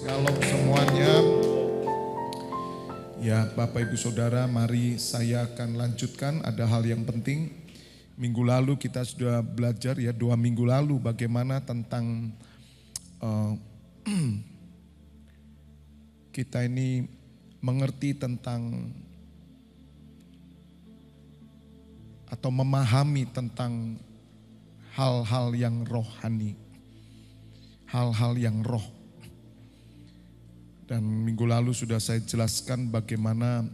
Shalom semuanya. Ya, Bapak Ibu Saudara, mari saya akan lanjutkan. Ada hal yang penting. Minggu lalu kita sudah belajar ya, 2 minggu lalu bagaimana tentang kita ini mengerti tentang atau memahami tentang hal-hal yang rohani, hal-hal yang roh. Dan minggu lalu sudah saya jelaskan bagaimana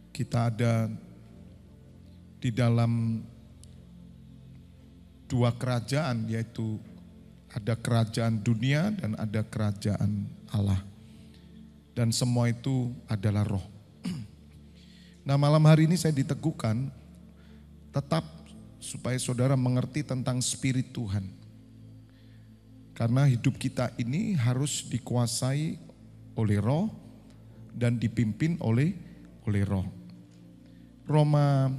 kita ada di dalam 2 kerajaan, yaitu ada kerajaan dunia dan ada kerajaan Allah. Dan semua itu adalah roh. Nah, malam hari ini saya diteguhkan tetap supaya saudara mengerti tentang spirit Tuhan. Karena hidup kita ini harus dikuasai oleh roh dan dipimpin oleh roh. Roma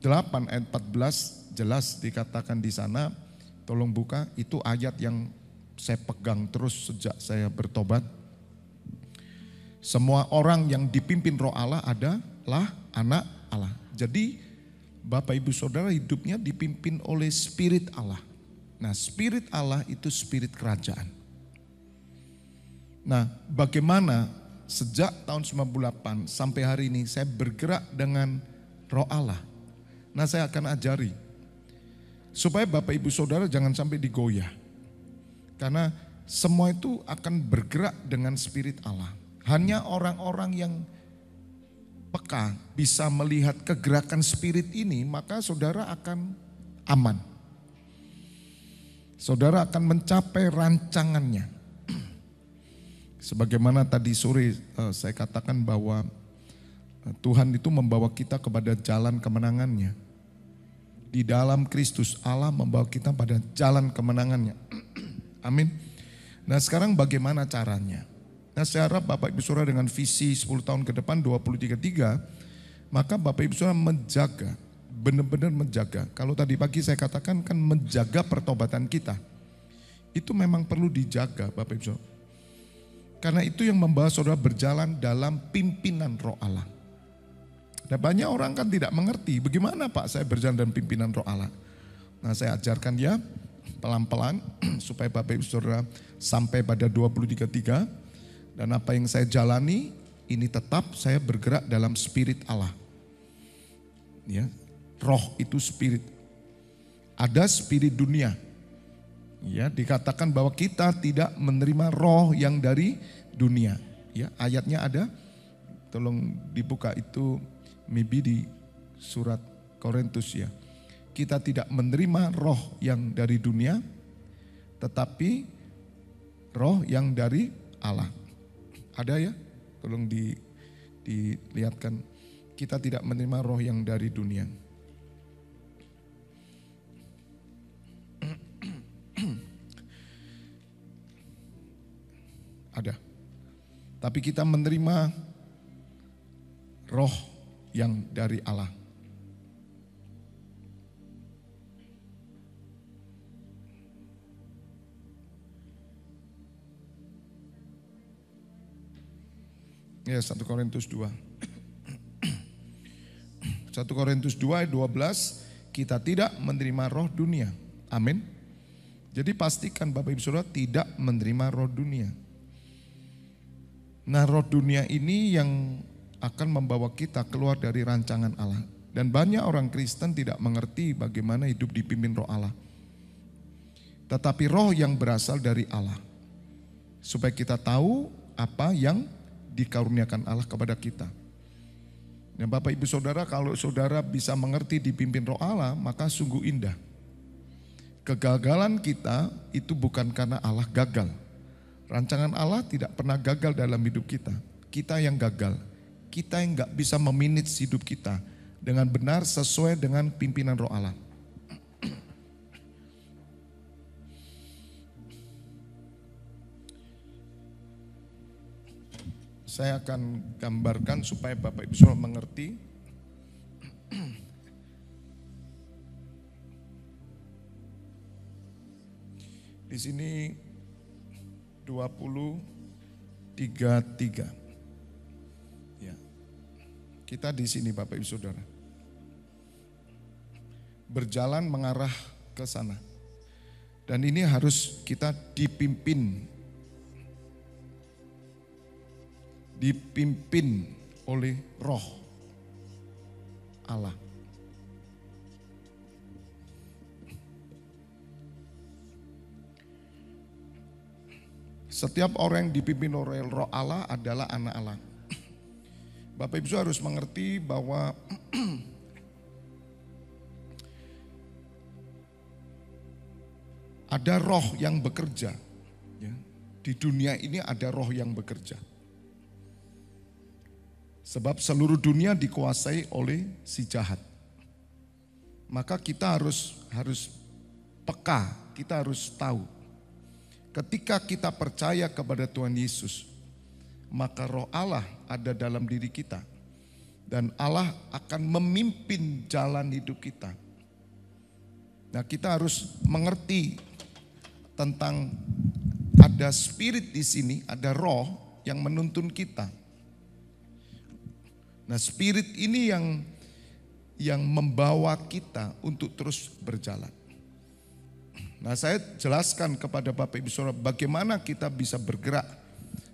8 ayat 14 jelas dikatakan di sana, tolong buka, itu ayat yang saya pegang terus sejak saya bertobat. Semua orang yang dipimpin roh Allah adalah anak Allah. Jadi Bapak Ibu Saudara hidupnya dipimpin oleh spirit Allah. Nah, spirit Allah itu spirit kerajaan. Nah, bagaimana sejak tahun 98 sampai hari ini saya bergerak dengan roh Allah. Nah, saya akan ajari supaya Bapak Ibu Saudara jangan sampai digoyah. Karena semua itu akan bergerak dengan spirit Allah. Hanya orang-orang yang peka bisa melihat kegerakan spirit ini, maka saudara akan aman. Saudara akan mencapai rancangannya. Sebagaimana tadi sore saya katakan bahwa Tuhan itu membawa kita kepada jalan kemenangannya. Di dalam Kristus Allah membawa kita pada jalan kemenangannya. Amin. Nah, sekarang bagaimana caranya? Nah, saya harap Bapak Ibu Saudara dengan visi 10 tahun ke depan 2033, maka Bapak Ibu Saudara menjaga, benar-benar menjaga. Kalau tadi pagi saya katakan kan menjaga pertobatan kita. Itu memang perlu dijaga Bapak Ibu Saudara. Karena itu yang membawa saudara berjalan dalam pimpinan roh Allah. Nah, banyak orang kan tidak mengerti bagaimana Pak saya berjalan dalam pimpinan roh Allah. Nah, saya ajarkan ya pelan-pelan supaya Bapak Ibu Saudara sampai pada 2033. Dan apa yang saya jalani ini tetap saya bergerak dalam spirit Allah. Ya. Roh itu spirit. Ada spirit dunia. Ya, dikatakan bahwa kita tidak menerima roh yang dari dunia. Ya, ayatnya ada. Tolong dibuka itu maybe di surat Korintus ya. Kita tidak menerima roh yang dari dunia, tetapi roh yang dari Allah. Ada ya? Tolong dilihatkan. Kita tidak menerima roh yang dari dunia. Ada. Tapi kita menerima roh yang dari Allah. Ya, 1 Korintus 2. 1 Korintus 2 ayat 12, kita tidak menerima roh dunia. Amin. Jadi pastikan Bapak Ibu Saudara tidak menerima roh dunia. Nah, roh dunia ini yang akan membawa kita keluar dari rancangan Allah. Dan banyak orang Kristen tidak mengerti bagaimana hidup dipimpin roh Allah. Tetapi roh yang berasal dari Allah. Supaya kita tahu apa yang dikaruniakan Allah kepada kita. Dan Bapak Ibu Saudara, kalau saudara bisa mengerti dipimpin roh Allah, maka sungguh indah. Kegagalan kita itu bukan karena Allah gagal. Rancangan Allah tidak pernah gagal dalam hidup kita. Kita yang gagal. Kita yang gak bisa memanage hidup kita dengan benar sesuai dengan pimpinan roh Allah. Saya akan gambarkan supaya Bapak Ibu Saudara mengerti. Di sini 20:33. Ya. Kita di sini Bapak Ibu Saudara. Berjalan mengarah ke sana. Dan ini harus kita dipimpin oleh Roh Allah. Setiap orang yang dipimpin oleh Roh Allah adalah anak Allah. Bapak Ibu harus mengerti bahwa ada roh yang bekerja. Ya. Di dunia ini ada roh yang bekerja. Sebab seluruh dunia dikuasai oleh si jahat. Maka kita harus peka, kita harus tahu. Ketika kita percaya kepada Tuhan Yesus, maka Roh Allah ada dalam diri kita. Dan Allah akan memimpin jalan hidup kita. Nah, kita harus mengerti tentang ada spirit di sini, ada roh yang menuntun kita. Nah, spirit ini yang membawa kita untuk terus berjalan. Nah, saya jelaskan kepada Bapak Ibu Saudara bagaimana kita bisa bergerak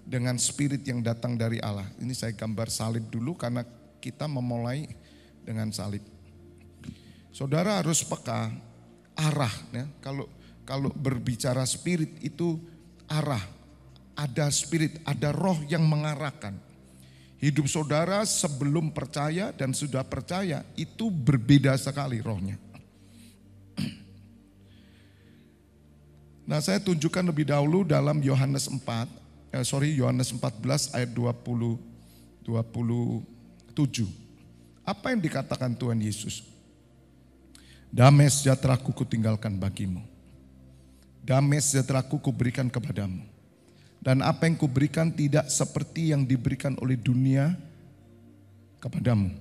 dengan spirit yang datang dari Allah. Ini saya gambar salib dulu karena kita memulai dengan salib. Saudara harus peka arah ya. Kalau berbicara spirit itu arah. Ada spirit, ada roh yang mengarahkan. Hidup saudara sebelum percaya dan sudah percaya itu berbeda sekali rohnya. Nah, saya tunjukkan lebih dahulu dalam Yohanes 14 ayat 27. Apa yang dikatakan Tuhan Yesus? Damai sejahtera-Ku kutinggalkan bagimu. Damai sejahtera-Ku kuberikan kepadamu. Dan apa yang kuberikan tidak seperti yang diberikan oleh dunia kepadamu.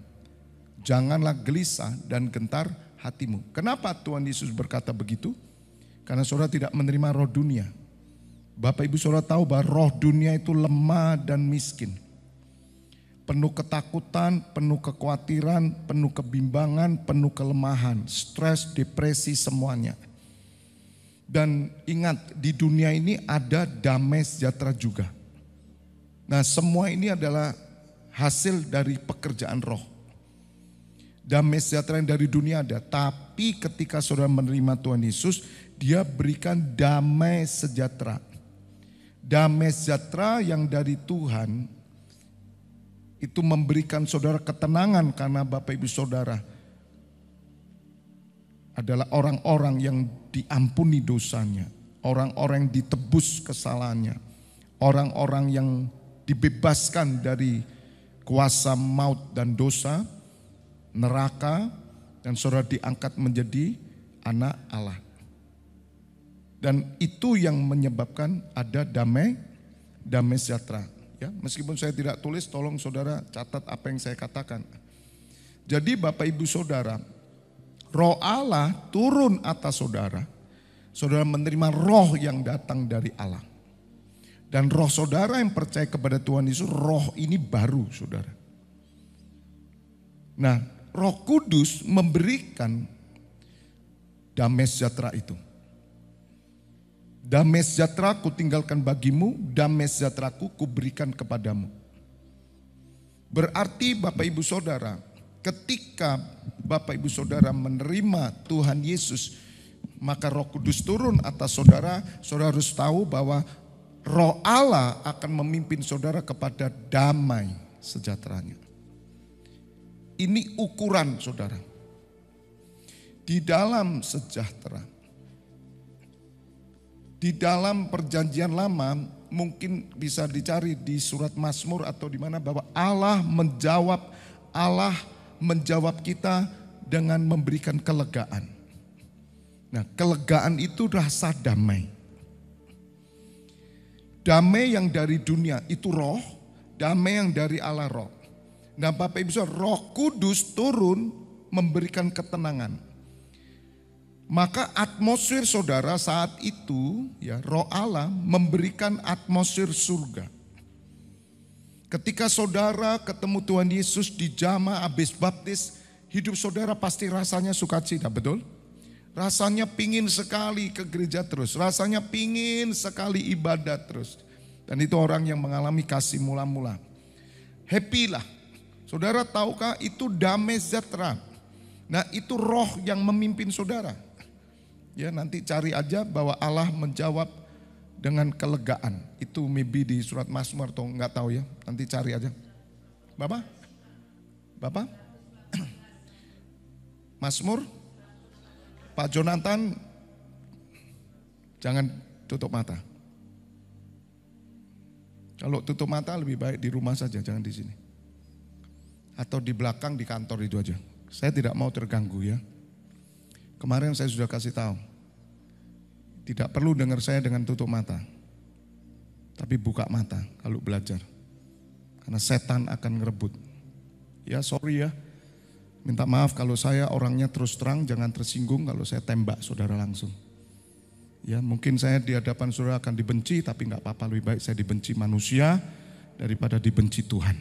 Janganlah gelisah dan gentar hatimu. Kenapa Tuhan Yesus berkata begitu? Karena saudara tidak menerima roh dunia. Bapak Ibu saudara tahu bahwa roh dunia itu lemah dan miskin. Penuh ketakutan, penuh kekhawatiran, penuh kebimbangan, penuh kelemahan, stres, depresi semuanya. Dan ingat di dunia ini ada damai sejahtera juga. Nah, semua ini adalah hasil dari pekerjaan roh. Damai sejahtera yang dari dunia ada, tapi ketika saudara menerima Tuhan Yesus, Dia berikan damai sejahtera. Damai sejahtera yang dari Tuhan itu memberikan saudara ketenangan karena Bapak Ibu saudara adalah orang-orang yang diampuni dosanya, orang-orang yang ditebus kesalahannya, orang-orang yang dibebaskan dari kuasa maut dan dosa, neraka, dan saudara diangkat menjadi anak Allah. Dan itu yang menyebabkan ada damai sejahtera. Ya, meskipun saya tidak tulis, tolong saudara catat apa yang saya katakan. Jadi Bapak Ibu saudara, Roh Allah turun atas saudara. Saudara menerima roh yang datang dari Allah. Dan roh saudara yang percaya kepada Tuhan Yesus, roh ini baru saudara. Nah, Roh Kudus memberikan damai sejahtera itu. Damai sejahtera ku tinggalkan bagimu, damai sejahtera-Ku kuberikan kepadamu. Berarti Bapak Ibu Saudara, ketika Bapak Ibu Saudara menerima Tuhan Yesus, maka Roh Kudus turun atas saudara. Saudara harus tahu bahwa Roh Allah akan memimpin saudara kepada damai sejahteranya. Ini ukuran saudara. Di dalam sejahtera. Di dalam perjanjian lama mungkin bisa dicari di surat Mazmur atau di mana bahwa Allah menjawab kita dengan memberikan kelegaan. Nah, kelegaan itu rasa damai. Damai yang dari dunia itu roh, damai yang dari Allah roh. Nah, Bapak Ibu Saudara, Roh Kudus turun memberikan ketenangan. Maka atmosfer saudara saat itu, ya, Roh Allah memberikan atmosfer surga. Ketika saudara ketemu Tuhan Yesus di jamaah habis baptis, hidup saudara pasti rasanya sukacita, betul? Rasanya pingin sekali ke gereja terus, rasanya pingin sekali ibadat terus. Dan itu orang yang mengalami kasih mula-mula. Happy lah. Saudara tahukah itu damai sejahtera. Nah itu roh yang memimpin saudara. Ya nanti cari aja bahwa Allah menjawab dengan kelegaan. Itu maybe di surat Mazmur atau enggak tahu ya. Nanti cari aja. Bapak? Mazmur? Pak Jonathan, jangan tutup mata. Kalau tutup mata lebih baik di rumah saja, jangan di sini. Atau di belakang di kantor itu aja. Saya tidak mau terganggu ya. Kemarin saya sudah kasih tahu. Tidak perlu dengar saya dengan tutup mata. Tapi buka mata kalau belajar. Karena setan akan ngerebut. Ya sorry ya. Minta maaf kalau saya orangnya terus terang, jangan tersinggung kalau saya tembak saudara langsung. Ya mungkin saya di hadapan saudara akan dibenci, tapi enggak apa-apa, lebih baik saya dibenci manusia daripada dibenci Tuhan.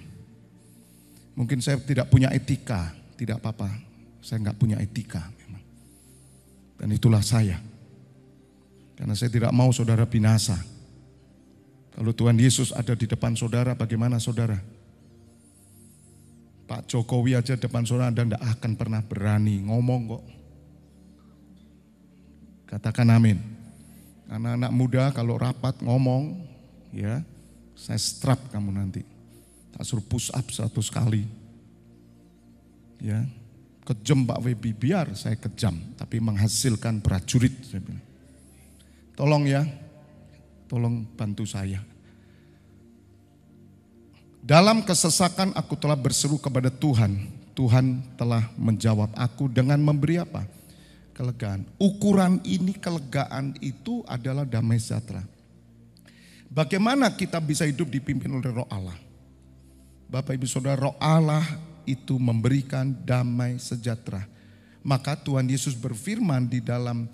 Mungkin saya tidak punya etika, tidak apa-apa, saya enggak punya etika memang. Dan itulah saya. Karena saya tidak mau saudara binasa. Kalau Tuhan Yesus ada di depan saudara, bagaimana saudara? Pak Jokowi aja depan saudara Anda tidak akan pernah berani ngomong kok. Katakan amin. Anak-anak muda kalau rapat ngomong, ya saya strap kamu nanti. Tak suruh push up 100 kali. Ya, kejam Pak Webi, biar saya kejam, tapi menghasilkan prajurit. Saya bilang. Tolong ya, tolong bantu saya. Dalam kesesakan aku telah berseru kepada Tuhan. Tuhan telah menjawab aku dengan memberi apa? Kelegaan. Ukuran ini kelegaan itu adalah damai sejahtera. Bagaimana kita bisa hidup dipimpin oleh Roh Allah? Bapak Ibu Saudara, Roh Allah itu memberikan damai sejahtera. Maka Tuhan Yesus berfirman di dalam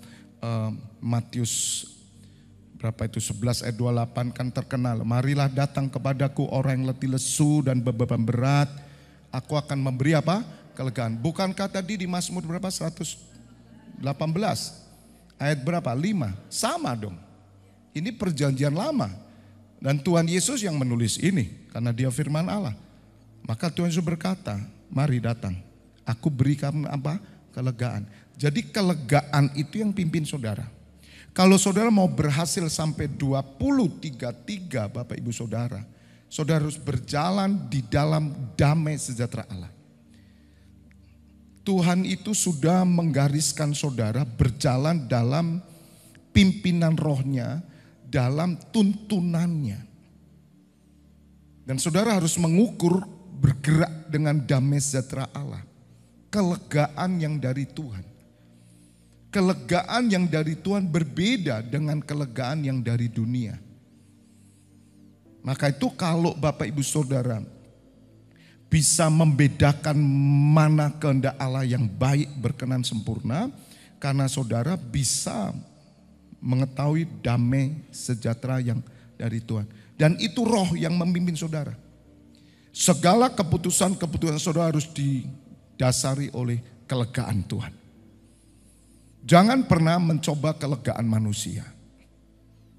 Matius berapa itu 11 ayat 28 kan terkenal. Marilah datang kepadaku orang yang letih lesu dan beban berat. Aku akan memberi apa? Kelegaan. Bukankah tadi di Mazmur berapa? 118 ayat berapa? 5. Sama dong. Ini perjanjian lama. Dan Tuhan Yesus yang menulis ini. Karena dia firman Allah. Maka Tuhan Yesus berkata, mari datang. Aku berikan apa? Kelegaan. Jadi kelegaan itu yang pimpin saudara. Kalau saudara mau berhasil sampai 2033 Bapak Ibu Saudara, saudara harus berjalan di dalam damai sejahtera Allah. Tuhan itu sudah menggariskan saudara berjalan dalam pimpinan rohnya, dalam tuntunannya. Dan saudara harus mengukur bergerak dengan damai sejahtera Allah. Kelegaan yang dari Tuhan. Kelegaan yang dari Tuhan berbeda dengan kelegaan yang dari dunia. Maka itu kalau Bapak Ibu Saudara bisa membedakan mana kehendak Allah yang baik, berkenan, sempurna, karena saudara bisa mengetahui damai sejahtera yang dari Tuhan. Dan itu roh yang memimpin saudara. Segala keputusan-keputusan saudara harus didasari oleh kelegaan Tuhan. Jangan pernah mencoba kelegaan manusia.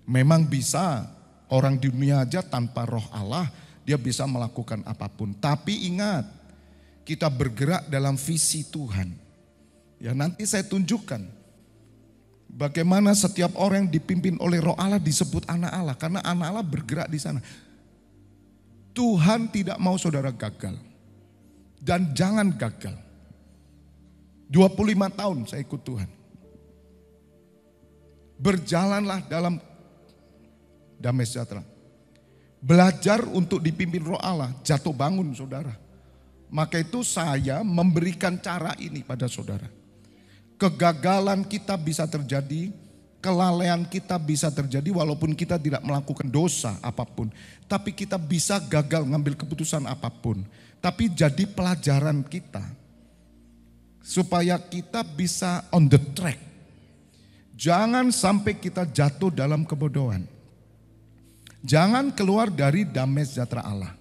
Memang bisa orang di dunia aja tanpa roh Allah dia bisa melakukan apapun. Tapi ingat, kita bergerak dalam visi Tuhan. Ya nanti saya tunjukkan bagaimana setiap orang yang dipimpin oleh roh Allah disebut anak Allah. Karena anak Allah bergerak di sana. Tuhan tidak mau saudara gagal. Dan jangan gagal. 25 tahun saya ikut Tuhan. Berjalanlah dalam damai sejahtera. Belajar untuk dipimpin roh Allah, jatuh bangun saudara. Maka itu saya memberikan cara ini pada saudara. Kegagalan kita bisa terjadi, kelalaian kita bisa terjadi walaupun kita tidak melakukan dosa apapun. Tapi kita bisa gagal ngambil keputusan apapun. Tapi jadi pelajaran kita. Supaya kita bisa on the track. Jangan sampai kita jatuh dalam kebodohan. Jangan keluar dari damai sejahtera Allah.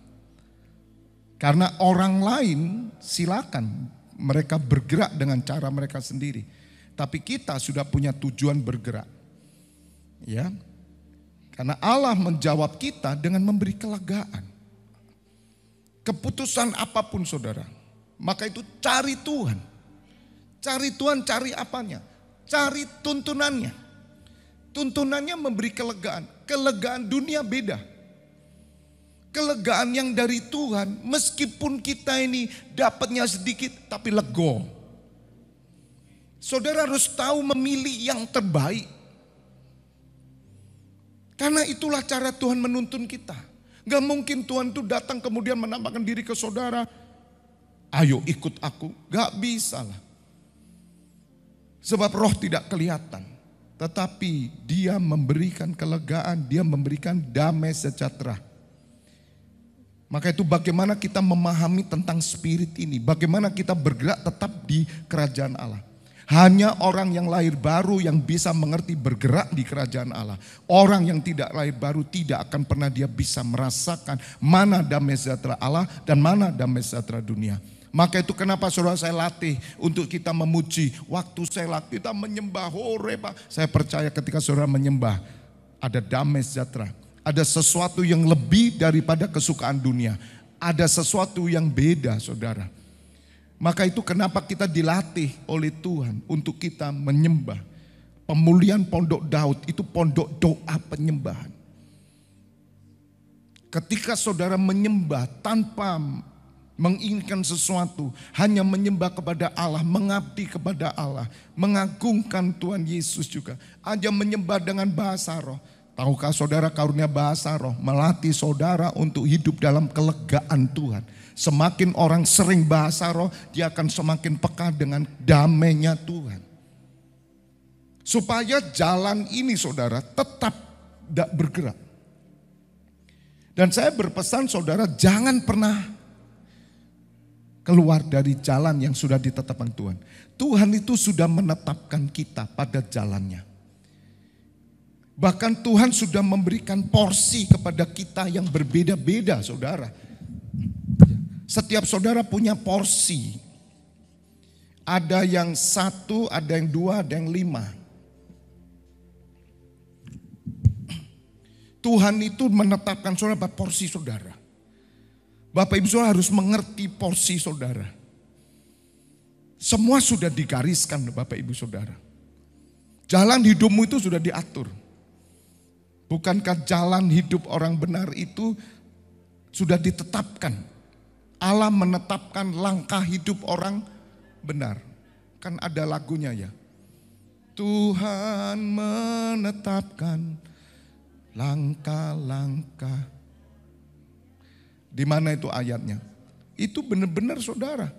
Karena orang lain silakan mereka bergerak dengan cara mereka sendiri. Tapi kita sudah punya tujuan bergerak. Ya. Karena Allah menjawab kita dengan memberi kelegaan. Keputusan apapun saudara. Maka itu cari Tuhan. Cari Tuhan, cari apanya? Cari tuntunannya. Tuntunannya memberi kelegaan. Kelegaan dunia beda. Kelegaan yang dari Tuhan, meskipun kita ini dapatnya sedikit tapi lego. Saudara harus tahu memilih yang terbaik. Karena itulah cara Tuhan menuntun kita. Gak mungkin Tuhan itu datang kemudian menampakkan diri ke saudara. Ayo ikut aku. Gak bisa lah. Sebab roh tidak kelihatan. Tetapi dia memberikan kelegaan, dia memberikan damai sejahtera. Maka itu bagaimana kita memahami tentang spirit ini. Bagaimana kita bergerak tetap di kerajaan Allah. Hanya orang yang lahir baru yang bisa mengerti bergerak di kerajaan Allah. Orang yang tidak lahir baru tidak akan pernah dia bisa merasakan mana damai sejahtera Allah dan mana damai sejahtera dunia. Maka itu kenapa saudara saya latih untuk kita memuji. Waktu saya latih kita menyembah Pak. Saya percaya ketika saudara menyembah ada damai sejahtera. Ada sesuatu yang lebih daripada kesukaan dunia. Ada sesuatu yang beda saudara. Maka itu kenapa kita dilatih oleh Tuhan untuk kita menyembah. Pemulihan pondok Daud itu pondok doa penyembahan. Ketika saudara menyembah tanpa menginginkan sesuatu, hanya menyembah kepada Allah, mengabdi kepada Allah, mengagungkan Tuhan Yesus juga. Aja menyembah dengan bahasa roh. Tahukah saudara karunia bahasa roh melatih saudara untuk hidup dalam kelegaan Tuhan. Semakin orang sering bahasa roh, dia akan semakin peka dengan damainya Tuhan. Supaya jalan ini saudara tetap tidak bergerak. Dan saya berpesan saudara jangan pernah keluar dari jalan yang sudah ditetapkan Tuhan. Tuhan itu sudah menetapkan kita pada jalannya. Bahkan Tuhan sudah memberikan porsi kepada kita yang berbeda-beda saudara. Setiap saudara punya porsi. Ada yang 1, ada yang 2, ada yang 5. Tuhan itu menetapkan saudara porsi saudara. Bapak Ibu saudara harus mengerti porsi saudara. Semua sudah digariskan Bapak Ibu saudara. Jalan hidupmu itu sudah diatur. Bukankah jalan hidup orang benar itu sudah ditetapkan? Allah menetapkan langkah hidup orang benar. Kan ada lagunya ya. Tuhan menetapkan langkah-langkah. Di mana itu ayatnya? Itu benar-benar saudara.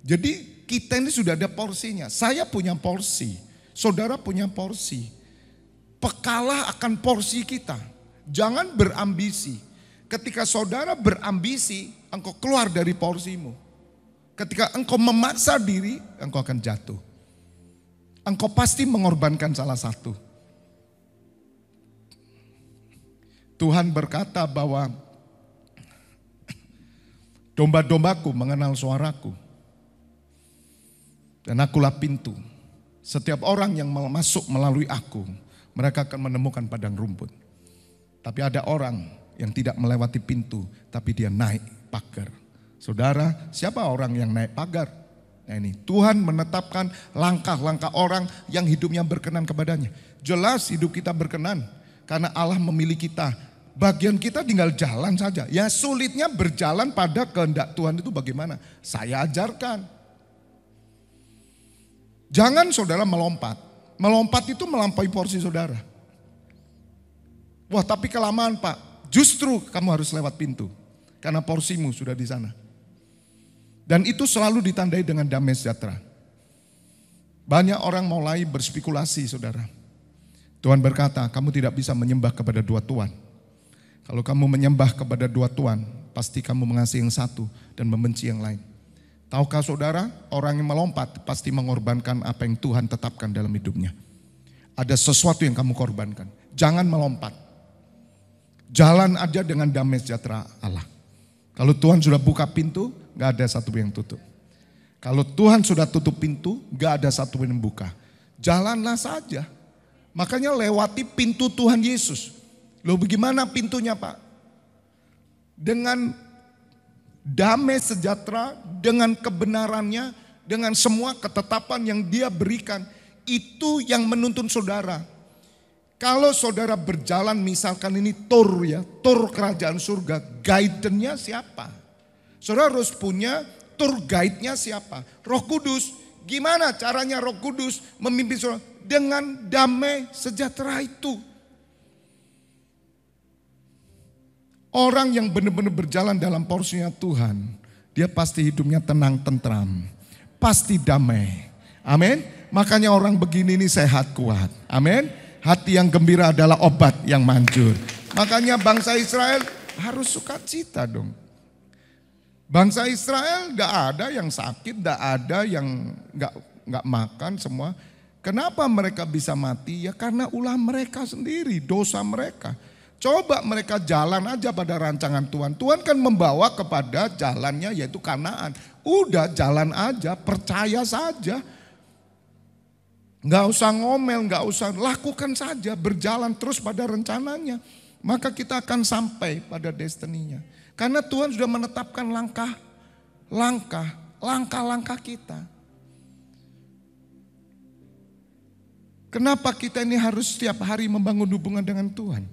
Jadi kita ini sudah ada porsinya. Saya punya porsi, saudara punya porsi. Pekalah akan porsi kita. Jangan berambisi. Ketika saudara berambisi, engkau keluar dari porsimu. Ketika engkau memaksa diri, engkau akan jatuh. Engkau pasti mengorbankan salah satu. Tuhan berkata bahwa domba-dombaku mengenal suaraku. Dan akulah pintu. Setiap orang yang masuk melalui aku, mereka akan menemukan padang rumput. Tapi ada orang yang tidak melewati pintu, tapi dia naik pagar. Saudara, siapa orang yang naik pagar? Nah ini, Tuhan menetapkan langkah-langkah orang yang hidupnya berkenan kepadanya. Jelas hidup kita berkenan, karena Allah memilih kita. Bagian kita tinggal jalan saja. Ya sulitnya berjalan pada kehendak Tuhan itu bagaimana? Saya ajarkan. Jangan saudara melompat. Melompat itu melampaui porsi saudara. Wah tapi kelamaan Pak. Justru kamu harus lewat pintu. Karena porsimu sudah di sana. Dan itu selalu ditandai dengan damai sejahtera. Banyak orang mulai berspekulasi saudara. Tuhan berkata kamu tidak bisa menyembah kepada dua tuan. Kalau kamu menyembah kepada dua tuan, pasti kamu mengasihi yang satu dan membenci yang lain. Tahukah saudara, orang yang melompat pasti mengorbankan apa yang Tuhan tetapkan dalam hidupnya. Ada sesuatu yang kamu korbankan. Jangan melompat. Jalan aja dengan damai sejahtera Allah. Kalau Tuhan sudah buka pintu, gak ada satu yang tutup. Kalau Tuhan sudah tutup pintu, gak ada satu yang buka. Jalanlah saja. Makanya lewati pintu Tuhan Yesus. Loh bagaimana pintunya Pak? Dengan damai sejahtera, dengan kebenarannya, dengan semua ketetapan yang Dia berikan. Itu yang menuntun saudara. Kalau saudara berjalan misalkan ini tur ya, tur kerajaan surga, guide-nya siapa? Saudara harus punya tour guide-nya siapa? Roh Kudus. Gimana caranya Roh Kudus memimpin saudara? Dengan damai sejahtera itu. Orang yang benar-benar berjalan dalam porsinya Tuhan, dia pasti hidupnya tenang, tentram, pasti damai. Amin. Makanya orang begini ini sehat kuat. Amin. Hati yang gembira adalah obat yang manjur. Makanya bangsa Israel harus sukacita dong. Bangsa Israel gak ada yang sakit, gak ada yang gak makan semua. Kenapa mereka bisa mati? Ya karena ulah mereka sendiri, dosa mereka. Coba mereka jalan aja pada rancangan Tuhan. Tuhan kan membawa kepada jalannya yaitu Kanaan. Udah jalan aja, percaya saja. Gak usah ngomel, gak usah, lakukan saja, berjalan terus pada rencananya. Maka kita akan sampai pada destininya. Karena Tuhan sudah menetapkan langkah-langkah kita. Kenapa kita ini harus setiap hari membangun hubungan dengan Tuhan?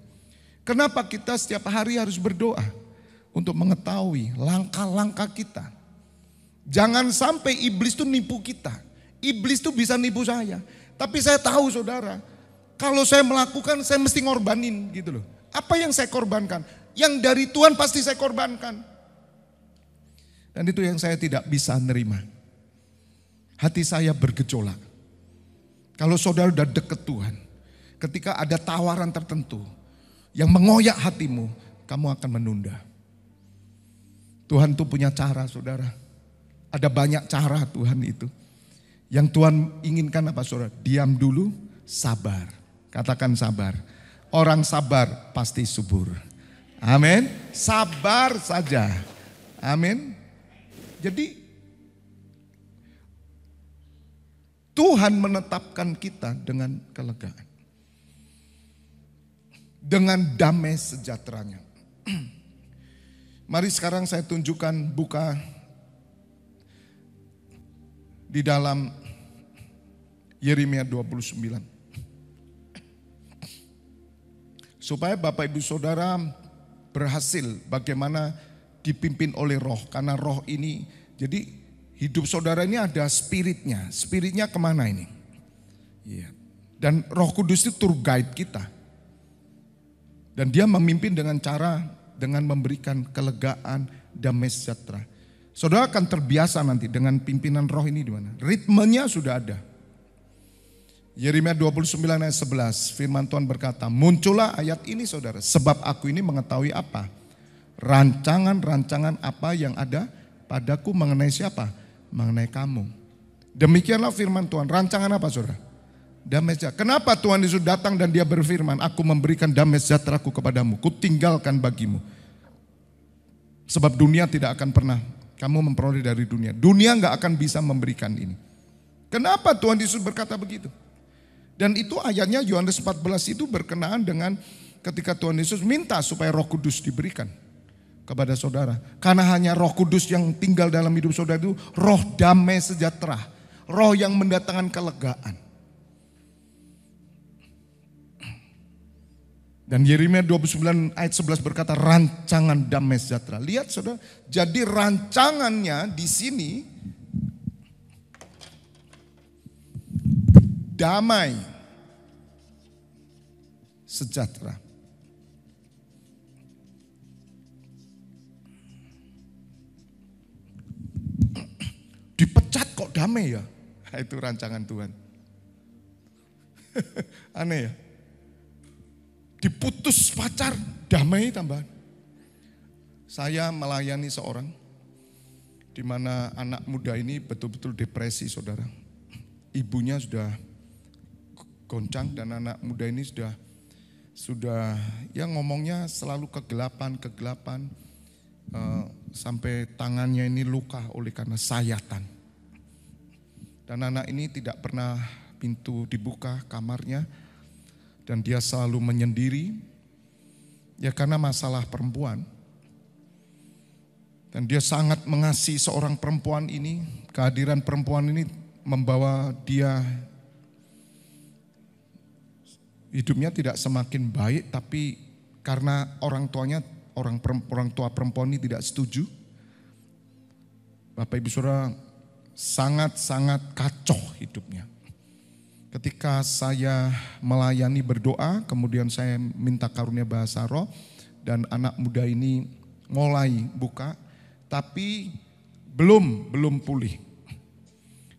Kenapa kita setiap hari harus berdoa untuk mengetahui langkah-langkah kita? Jangan sampai iblis itu nipu kita. Iblis itu bisa nipu saya. Tapi saya tahu saudara, kalau saya melakukan saya mesti ngorbanin gitu loh. Apa yang saya korbankan? Yang dari Tuhan pasti saya korbankan. Dan itu yang saya tidak bisa nerima. Hati saya bergejolak. Kalau saudara udah deket Tuhan, ketika ada tawaran tertentu yang mengoyak hatimu, kamu akan menunda. Tuhan tuh punya cara saudara. Ada banyak cara Tuhan itu. Yang Tuhan inginkan apa saudara? Diam dulu, sabar. Katakan sabar. Orang sabar pasti subur. Amin. Sabar saja. Amin. Jadi Tuhan menetapkan kita dengan kelegaan. Dengan damai sejahteranya. Mari sekarang saya tunjukkan, buka di dalam Yeremia 29. Supaya Bapak Ibu Saudara berhasil bagaimana dipimpin oleh roh. Karena roh ini, jadi hidup saudara ini ada spiritnya. Spiritnya kemana ini? Iya. Dan Roh Kudus itu tour guide kita. Dan dia memimpin dengan cara, dengan memberikan kelegaan, damai sejahtera. Saudara akan terbiasa nanti dengan pimpinan roh ini di mana? Ritmenya sudah ada. Yeremia 29 ayat 11, firman Tuhan berkata, muncullah ayat ini saudara, sebab aku ini mengetahui apa? Rancangan-rancangan apa yang ada padaku mengenai siapa? Mengenai kamu. Demikianlah firman Tuhan, rancangan apa saudara? Damai sejahtera. Kenapa Tuhan Yesus datang dan dia berfirman, aku memberikan damai sejahteraku kepadamu, ku tinggalkan bagimu. Sebab dunia tidak akan pernah kamu memperoleh dari dunia. Dunia gak akan bisa memberikan ini. Kenapa Tuhan Yesus berkata begitu? Dan itu ayatnya Yohanes 14 itu berkenaan dengan ketika Tuhan Yesus minta supaya Roh Kudus diberikan kepada saudara. Karena hanya Roh Kudus yang tinggal dalam hidup saudara itu roh damai sejahtera. Roh yang mendatangkan kelegaan. Dan Yeremia 29 ayat 11 berkata rancangan damai sejahtera. Lihat saudara, jadi rancangannya di sini damai sejahtera. Dipecat kok damai ya? Itu rancangan Tuhan. Aneh ya? Diputus pacar, damai tambahan. Saya melayani seorang di mana anak muda ini betul-betul depresi saudara. Ibunya sudah goncang dan anak muda ini sudah ya ngomongnya selalu kegelapan sampai tangannya ini luka oleh karena sayatan. Dan anak ini tidak pernah pintu dibuka kamarnya dan dia selalu menyendiri ya karena masalah perempuan. Dan dia sangat mengasihi seorang perempuan ini. Kehadiran perempuan ini membawa dia hidupnya tidak semakin baik, tapi karena orang tua perempuan ini tidak setuju, Bapak Ibu Saudara, sangat-sangat kacau hidupnya. Ketika saya melayani berdoa, kemudian saya minta karunia bahasa roh, dan anak muda ini mulai buka, tapi belum pulih.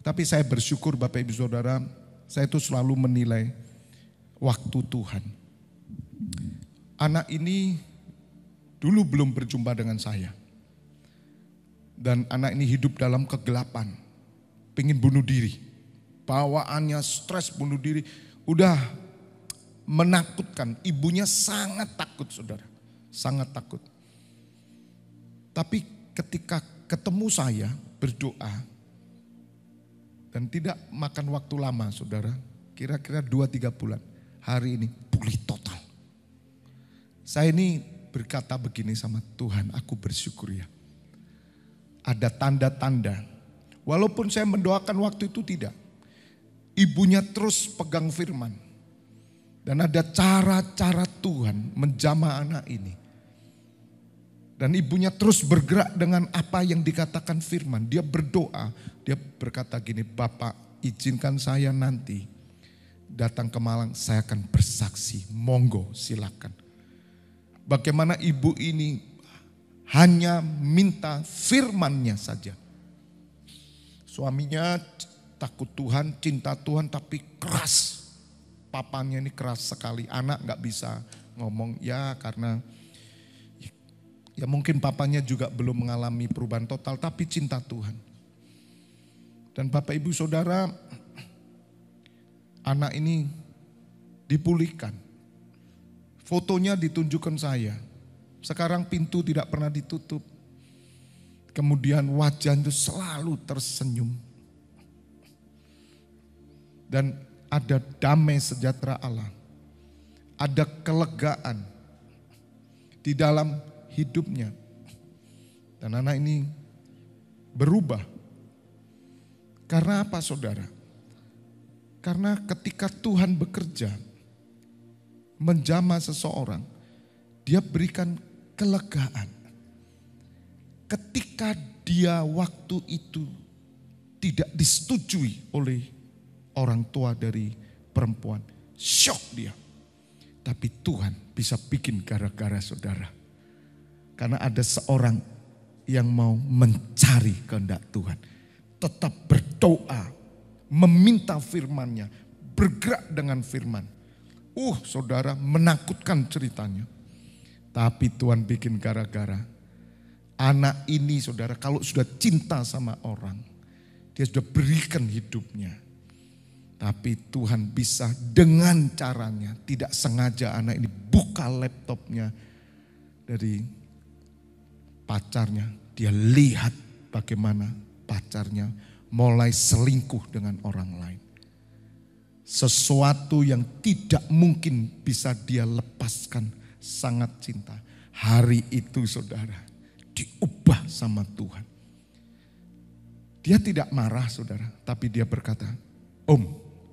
Tapi saya bersyukur Bapak Ibu Saudara, saya itu selalu menilai waktu Tuhan. Anak ini dulu belum berjumpa dengan saya. Dan anak ini hidup dalam kegelapan, pengen bunuh diri. Bawaannya stres bunuh diri, udah menakutkan. Ibunya sangat takut saudara, sangat takut. Tapi ketika ketemu saya berdoa dan tidak makan waktu lama saudara, kira-kira 2-3 bulan, hari ini pulih total. Saya ini berkata begini sama Tuhan, aku bersyukur ya. Ada tanda-tanda, walaupun saya mendoakan waktu itu tidak. Ibunya terus pegang firman. Dan ada cara-cara Tuhan menjamah anak ini. Dan ibunya terus bergerak dengan apa yang dikatakan firman. Dia berdoa, dia berkata gini, Bapak izinkan saya nanti datang ke Malang, saya akan bersaksi, monggo silakan. Bagaimana ibu ini hanya minta firman-Nya saja. Suaminya takut Tuhan, cinta Tuhan tapi keras. Papanya ini keras sekali, anak gak bisa ngomong ya karena ya mungkin papanya juga belum mengalami perubahan total tapi cinta Tuhan. Dan Bapak Ibu Saudara, anak ini dipulihkan. Fotonya ditunjukkan saya. Sekarang pintu tidak pernah ditutup. Kemudian wajah itu selalu tersenyum. Dan ada damai sejahtera Allah. Ada kelegaan di dalam hidupnya. Dan anak ini berubah. Karena apa saudara? Karena ketika Tuhan bekerja menjamah seseorang, dia berikan kelegaan. Ketika dia waktu itu tidak disetujui oleh orang tua dari perempuan, syok dia. Tapi Tuhan bisa bikin gara-gara saudara. Karena ada seorang yang mau mencari kehendak Tuhan. Tetap berdoa, meminta firman-Nya, bergerak dengan firman. Saudara, menakutkan ceritanya. Tapi Tuhan bikin gara-gara. Anak ini saudara kalau sudah cinta sama orang, dia sudah berikan hidupnya. Tapi Tuhan bisa dengan caranya, tidak sengaja anak ini buka laptopnya dari pacarnya. Dia lihat bagaimana pacarnya mulai selingkuh dengan orang lain. Sesuatu yang tidak mungkin bisa dia lepaskan, sangat cinta. Hari itu saudara diubah sama Tuhan. Dia tidak marah saudara, tapi dia berkata, Om,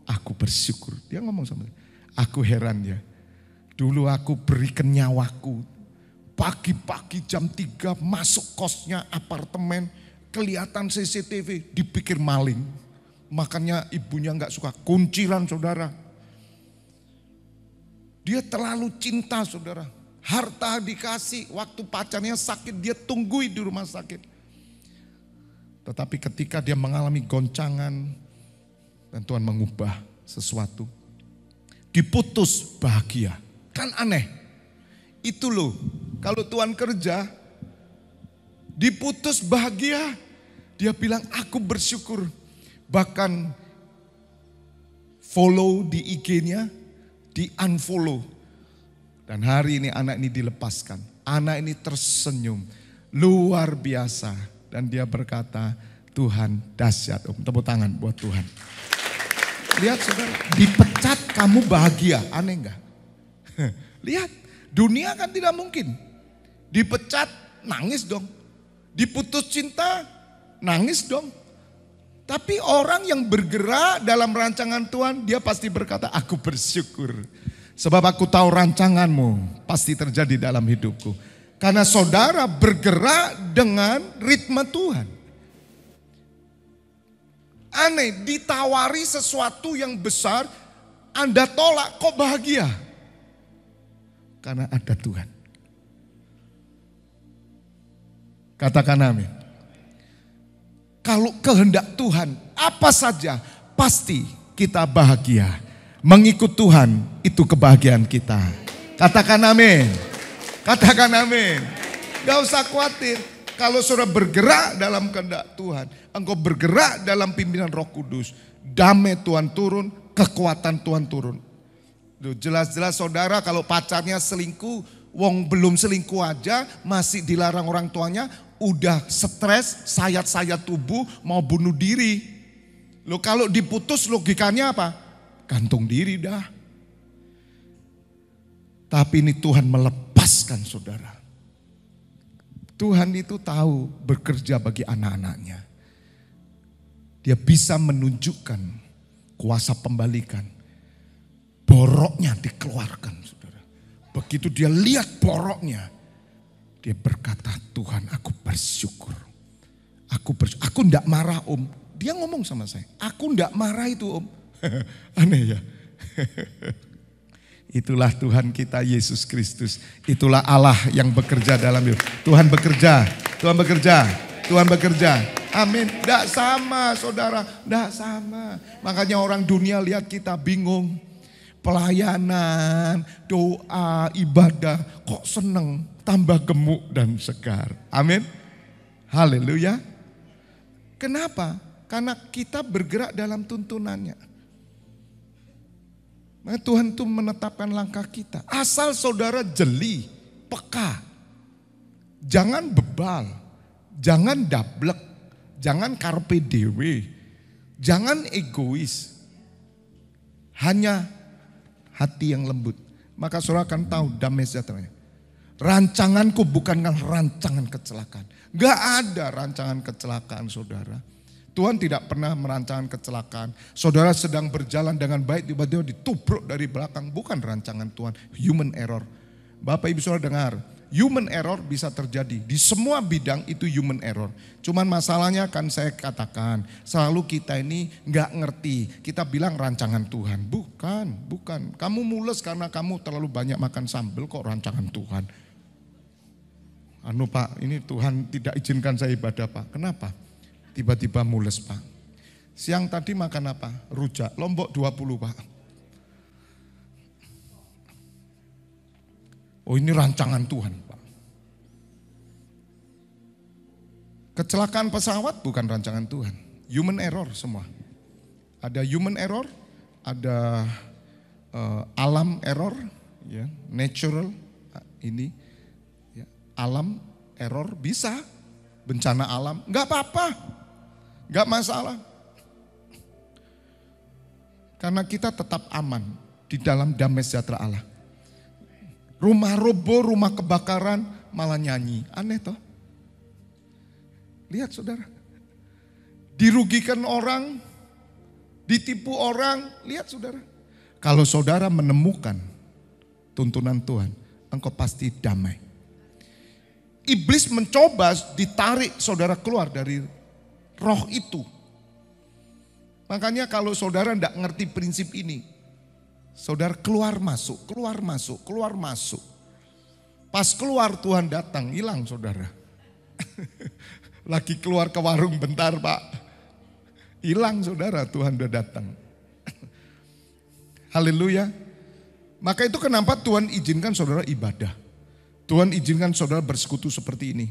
aku bersyukur. Dia ngomong sama saya, aku heran ya. Dulu aku berikan nyawaku. Pagi-pagi jam 3 masuk kosnya apartemen, kelihatan CCTV, dipikir maling. Makanya ibunya gak suka, kunciran saudara. Dia terlalu cinta saudara. Harta dikasih, waktu pacarnya sakit dia tunggui di rumah sakit. Tetapi ketika dia mengalami goncangan dan Tuhan mengubah sesuatu. Diputus bahagia. Kan aneh. Itu loh, kalau Tuhan kerja, diputus bahagia. Dia bilang aku bersyukur. Bahkan follow di IG-nya, di unfollow. Dan hari ini anak ini dilepaskan. Anak ini tersenyum, luar biasa. Dan dia berkata, Tuhan dahsyat. Tepuk tangan buat Tuhan. Lihat saudara, dipecat kamu bahagia, aneh enggak? Lihat, dunia kan tidak mungkin. Dipecat, nangis dong. Diputus cinta, nangis dong. Tapi orang yang bergerak dalam rancangan Tuhan, dia pasti berkata, aku bersyukur. Sebab aku tahu rancanganmu pasti terjadi dalam hidupku. Karena saudara bergerak dengan ritme Tuhan. Aneh, ditawari sesuatu yang besar, Anda tolak, kok bahagia? Karena ada Tuhan. Katakan amin. Kalau kehendak Tuhan, apa saja pasti kita bahagia. Mengikut Tuhan, itu kebahagiaan kita. Katakan amin. Katakan amin. Gak usah khawatir. Kalau saudara bergerak dalam kehendak Tuhan, engkau bergerak dalam pimpinan Roh Kudus, damai Tuhan turun, kekuatan Tuhan turun. Jelas-jelas saudara kalau pacarnya selingkuh, wong belum selingkuh aja, masih dilarang orang tuanya, udah stres, sayat-sayat tubuh, mau bunuh diri. Loh kalau diputus logikanya apa? Gantung diri dah. Tapi ini Tuhan melepaskan saudara. Tuhan itu tahu bekerja bagi anak-anaknya. Dia bisa menunjukkan kuasa pembalikan. Boroknya dikeluarkan saudara. Begitu dia lihat boroknya, dia berkata, Tuhan aku bersyukur. Aku enggak marah om. Dia ngomong sama saya, aku enggak marah itu om. Aneh ya. Itulah Tuhan kita Yesus Kristus. Itulah Allah yang bekerja dalam hidup. Tuhan bekerja, Tuhan bekerja, Tuhan bekerja. Amin. Enggak sama saudara, enggak sama. Makanya orang dunia lihat kita bingung. Pelayanan, doa, ibadah, kok seneng, tambah gemuk dan segar. Amin. Haleluya. Kenapa? Karena kita bergerak dalam tuntunannya. Nah, Tuhan itu menetapkan langkah kita. Asal saudara jeli, peka. Jangan bebal, jangan dablek, jangan carpe diem, jangan egois. Hanya hati yang lembut. Maka saudara akan tahu damai sejahteranya. Rancanganku bukanlah rancangan kecelakaan. Gak ada rancangan kecelakaan saudara. Tuhan tidak pernah merancangkan kecelakaan. Saudara sedang berjalan dengan baik, tiba-tiba ditubruk dari belakang. Bukan rancangan Tuhan, human error. Bapak ibu saudara dengar, human error bisa terjadi. Di semua bidang itu human error. Cuman masalahnya kan saya katakan, selalu kita ini gak ngerti. Kita bilang rancangan Tuhan. Bukan. Kamu mules karena kamu terlalu banyak makan sambal, kok rancangan Tuhan. Pak, ini Tuhan tidak izinkan saya ibadah Pak. Kenapa? Tiba-tiba mules Pak. Siang tadi makan apa? Rujak, Lombok 20 Pak. Oh ini rancangan Tuhan Pak. Kecelakaan pesawat bukan rancangan Tuhan. Human error semua. Ada human error, ada alam error, ya, natural ini, ya, alam error bisa, bencana alam, nggak apa-apa, nggak masalah. Karena kita tetap aman di dalam damai sejahtera Allah. Rumah roboh, rumah kebakaran, malah nyanyi. Aneh toh? Lihat saudara. Dirugikan orang, ditipu orang, lihat saudara. Kalau saudara menemukan tuntunan Tuhan, engkau pasti damai. Iblis mencoba ditarik saudara keluar dari roh itu. Makanya kalau saudara tidak ngerti prinsip ini, saudara keluar masuk, keluar masuk, keluar masuk. Pas keluar Tuhan datang, hilang saudara. Lagi keluar ke warung bentar Pak. Hilang saudara, Tuhan udah datang. Haleluya. Maka itu kenapa Tuhan izinkan saudara ibadah. Tuhan izinkan saudara bersekutu seperti ini.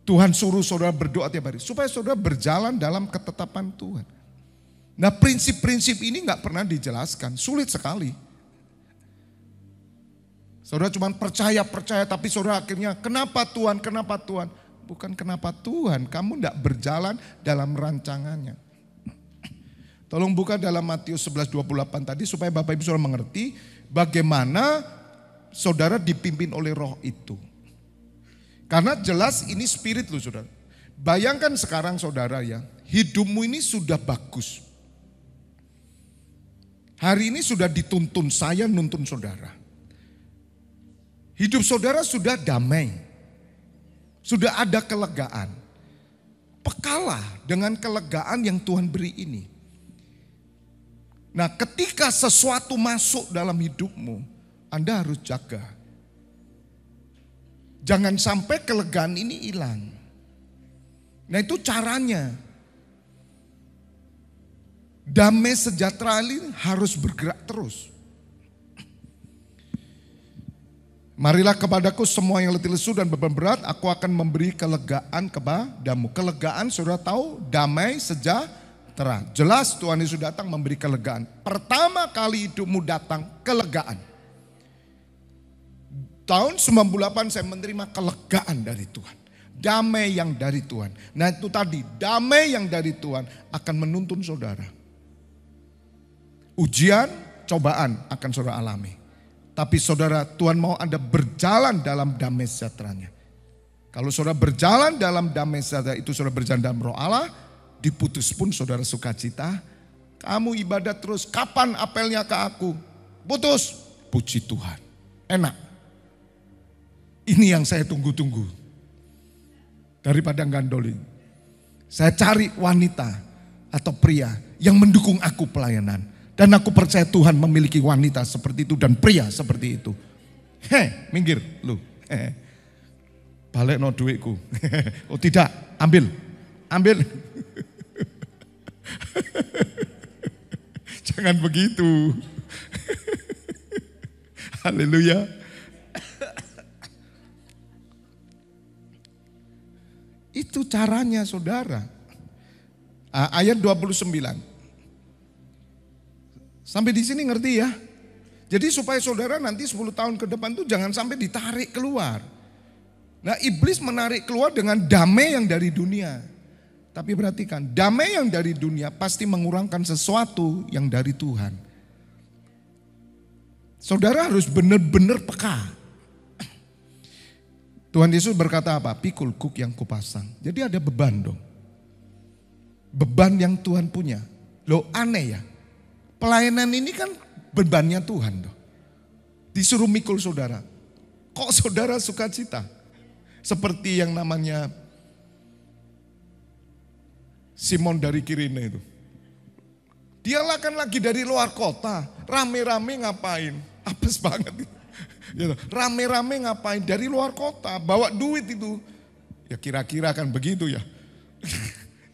Tuhan suruh saudara berdoa tiap hari. Supaya saudara berjalan dalam ketetapan Tuhan. Nah prinsip-prinsip ini nggak pernah dijelaskan, sulit sekali. Saudara cuma percaya, tapi saudara akhirnya kenapa Tuhan, kenapa Tuhan? Bukan kenapa Tuhan, kamu tidak berjalan dalam rancangannya. Tolong buka dalam Matius 11:28 tadi supaya Bapak Ibu saudara mengerti bagaimana saudara dipimpin oleh roh itu. Karena jelas ini spirit loh saudara. Bayangkan sekarang saudara ya, hidupmu ini sudah bagus. Hari ini sudah dituntun, saya nuntun saudara. Hidup saudara sudah damai. Sudah ada kelegaan. Pekalah dengan kelegaan yang Tuhan beri ini. Nah ketika sesuatu masuk dalam hidupmu, Anda harus jaga. Jangan sampai kelegaan ini hilang. Nah itu caranya. Damai sejahtera ini harus bergerak terus. Marilah kepadaku semua yang letih lesu dan beban berat, aku akan memberi kelegaan kepadamu. Kelegaan saudara tahu, damai sejahtera. Jelas Tuhan Yesus datang memberi kelegaan. Pertama kali hidupmu datang kelegaan. Tahun 98 saya menerima kelegaan dari Tuhan. Damai yang dari Tuhan. Nah itu tadi, damai yang dari Tuhan akan menuntun saudara. Ujian, cobaan akan saudara alami. Tapi saudara, Tuhan mau Anda berjalan dalam damai sejahteranya. Kalau saudara berjalan dalam damai sejahtera itu saudara berjalan dalam roh Allah, diputus pun saudara sukacita. Kamu ibadat terus, kapan apelnya ke aku? Putus, puji Tuhan. Enak. Ini yang saya tunggu-tunggu. Daripada gandolin. Saya cari wanita atau pria yang mendukung aku pelayanan. Dan aku percaya Tuhan memiliki wanita seperti itu dan pria seperti itu. Minggir lu. Balik no duitku. Oh tidak, ambil. Jangan begitu. Haleluya. Itu caranya saudara. Ayat 29. Sampai di sini ngerti ya? Jadi supaya saudara nanti 10 tahun ke depan tuh jangan sampai ditarik keluar. Nah iblis menarik keluar dengan damai yang dari dunia. Tapi perhatikan, damai yang dari dunia pasti mengurangkan sesuatu yang dari Tuhan. Saudara harus benar-benar peka. Tuhan Yesus berkata apa? Pikul kuk yang kupasang. Jadi ada beban dong. Beban yang Tuhan punya. Loh aneh ya. Pelayanan ini kan bebannya Tuhan. Disuruh mikul saudara. Kok saudara sukacita? Seperti yang namanya Simon dari Kirene itu. Dia kan lagi dari luar kota. Rame-rame ngapain? Apes banget. Rame-rame ngapain? Dari luar kota. Bawa duit itu. Ya kira-kira kan begitu ya.